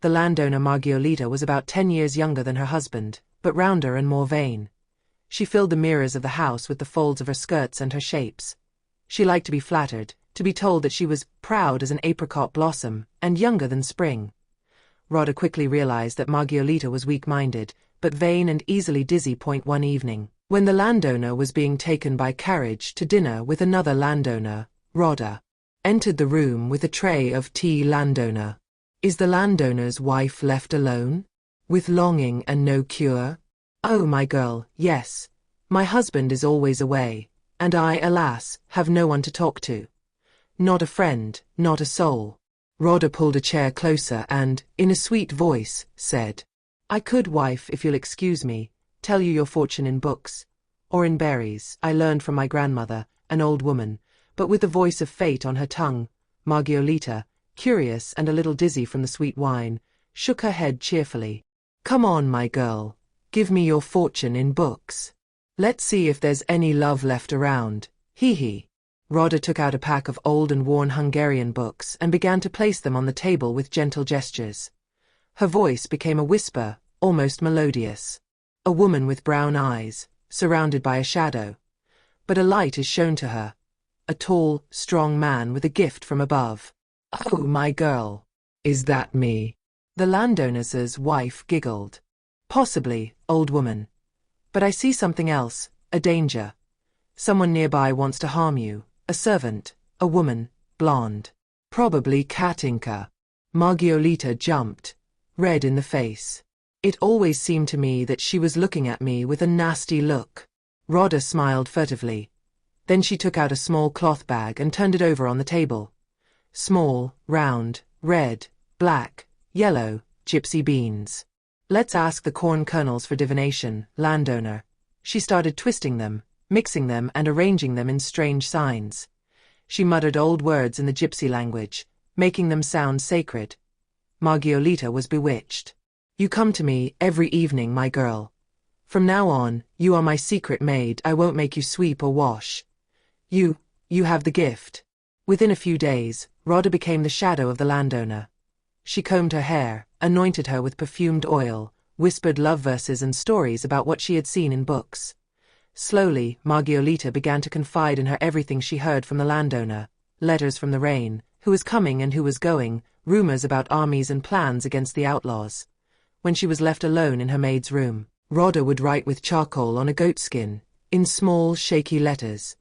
The landowner Margiolita was about 10 years younger than her husband, but rounder and more vain. She filled the mirrors of the house with the folds of her skirts and her shapes. She liked to be flattered, to be told that she was proud as an apricot blossom, and younger than spring. Rada quickly realized that Margiolita was weak-minded, but vain and easily dizzy. One evening, when the landowner was being taken by carriage to dinner with another landowner, Rada entered the room with a tray of tea. Landowner. Is the landowner's wife left alone? With longing and no cure? Oh, my girl, yes. My husband is always away, and I, alas, have no one to talk to. Not a friend, not a soul. Rada pulled a chair closer and, in a sweet voice, said, I could, wife, if you'll excuse me, tell you your fortune in books, or in berries. I learned from my grandmother, an old woman, but with the voice of fate on her tongue. Margiolita, curious and a little dizzy from the sweet wine, shook her head cheerfully. Come on, my girl, give me your fortune in books. Let's see if there's any love left around. Hee. Rada took out a pack of old and worn Hungarian books and began to place them on the table with gentle gestures. Her voice became a whisper, almost melodious. A woman with brown eyes, surrounded by a shadow. But a light is shown to her. A tall, strong man with a gift from above. Oh, my girl. Is that me? The landowner's wife giggled. Possibly, old woman. But I see something else, a danger. Someone nearby wants to harm you, a servant, a woman, blonde. Probably Katinka. Margiolita jumped, red in the face. It always seemed to me that she was looking at me with a nasty look. Rada smiled furtively. Then she took out a small cloth bag and turned it over on the table. Small, round, red, black, yellow, gypsy beans. Let's ask the corn kernels for divination, landowner. She started twisting them, mixing them and arranging them in strange signs. She muttered old words in the gypsy language, making them sound sacred. Margiolita was bewitched. You come to me every evening, my girl. From now on, you are my secret maid. I won't make you sweep or wash. You have the gift. Within a few days, Rada became the shadow of the landowner. She combed her hair, anointed her with perfumed oil, whispered love verses and stories about what she had seen in books. Slowly, Margiolita began to confide in her everything she heard from the landowner, letters from the rain, who was coming and who was going, rumors about armies and plans against the outlaws. When she was left alone in her maid's room, Rada would write with charcoal on a goatskin, in small, shaky letters.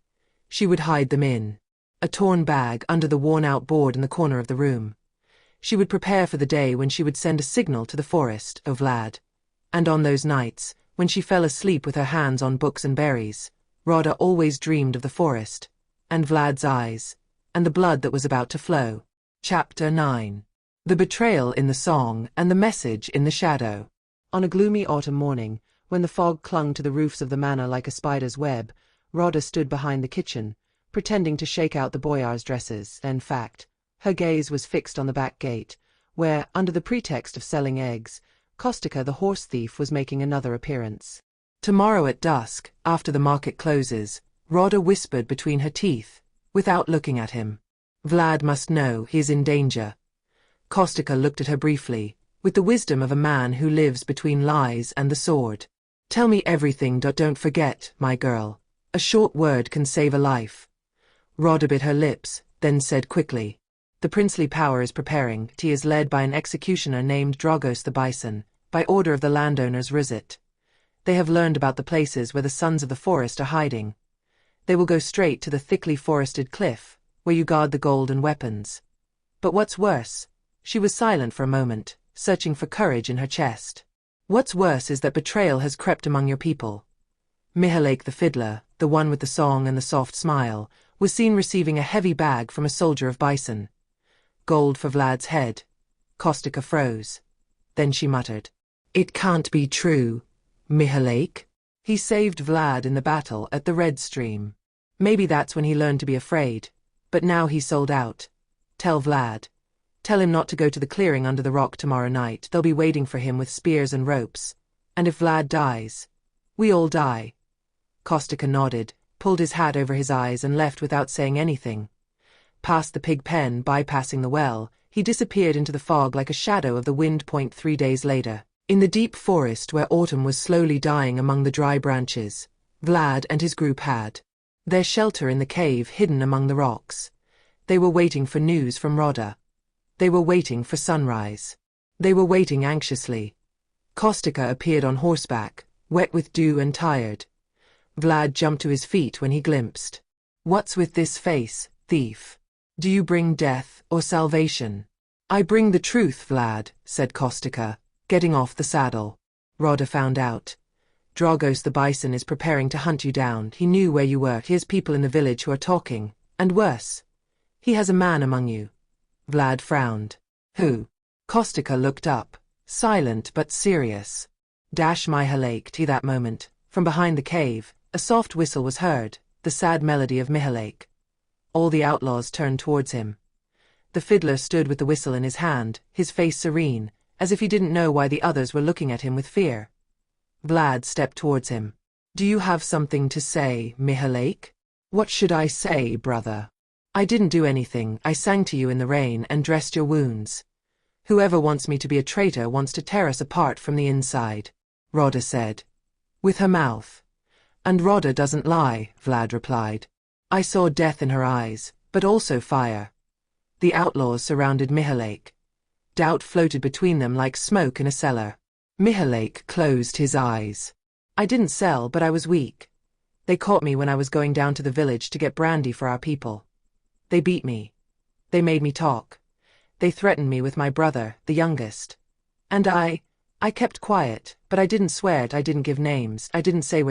She would hide them in a torn bag under the worn-out board in the corner of the room. She would prepare for the day when she would send a signal to the forest.Vlad. And on those nights, when she fell asleep with her hands on books and berries, Rada always dreamed of the forest, and Vlad's eyes, and the blood that was about to flow. Chapter 9. The betrayal in the song and the message in the shadow. On a gloomy autumn morning, when the fog clung to the roofs of the manor like a spider's web, Rada stood behind the kitchen, pretending to shake out the boyars' dresses. In fact, her gaze was fixed on the back gate, where, under the pretext of selling eggs, Costea the horse thief was making another appearance. Tomorrow at dusk, after the market closes, Rada whispered between her teeth, without looking at him. Vlad must know he is in danger. Costea looked at her briefly, with the wisdom of a man who lives between lies and the sword. Tell me everything. Don't forget, my girl. A short word can save a life. Rada bit her lips, then said quickly. The princely power is preparing. He is led by an executioner named Dragos the Bison, by order of the landowners Rizit. They have learned about the places where the sons of the forest are hiding. They will go straight to the thickly forested cliff, where you guard the gold and weapons. But what's worse? She was silent for a moment, searching for courage in her chest. What's worse is that betrayal has crept among your people. Mihalake the fiddler, the one with the song and the soft smile, was seen receiving a heavy bag from a soldier of Bison. Gold for Vlad's head. Costea froze. Then she muttered. It can't be true. Mihalake? He saved Vlad in the battle at the Red Stream. Maybe that's when he learned to be afraid. But now he's sold out. Tell Vlad. Tell him not to go to the clearing under the rock tomorrow night. They'll be waiting for him with spears and ropes. And if Vlad dies, we all die. Costea nodded, pulled his hat over his eyes and left without saying anything. Past the pig pen, bypassing the well, he disappeared into the fog like a shadow of the wind. 3 days later, in the deep forest where autumn was slowly dying among the dry branches, Vlad and his group had their shelter in the cave hidden among the rocks. They were waiting for news from Rada. They were waiting for sunrise. They were waiting anxiously. Costea appeared on horseback, wet with dew and tired. Vlad jumped to his feet when he glimpsed. What's with this face, thief? Do you bring death or salvation? I bring the truth, Vlad, said Costea, getting off the saddle. Rada found out. Dragos the Bison is preparing to hunt you down. He knew where you were. He has people in the village who are talking, and worse. He has a man among you. Vlad frowned. Who? Costea looked up, silent but serious. Mihalake. That moment, from behind the cave, a soft whistle was heard, the sad melody of Mihalake. All the outlaws turned towards him. The fiddler stood with the whistle in his hand, his face serene, as if he didn't know why the others were looking at him with fear. Vlad stepped towards him. Do you have something to say, Mihalake? What should I say, brother? I didn't do anything. I sang to you in the rain and dressed your wounds. Whoever wants me to be a traitor wants to tear us apart from the inside, Rada said. With her mouth. And Rada doesn't lie, Vlad replied. I saw death in her eyes, but also fire. The outlaws surrounded Mihalake. Doubt floated between them like smoke in a cellar. Mihalake closed his eyes. I didn't sell, but I was weak. They caught me when I was going down to the village to get brandy for our people. They beat me. They made me talk. They threatened me with my brother, the youngest. And I kept quiet, but I didn't swear it, I didn't give names, I didn't say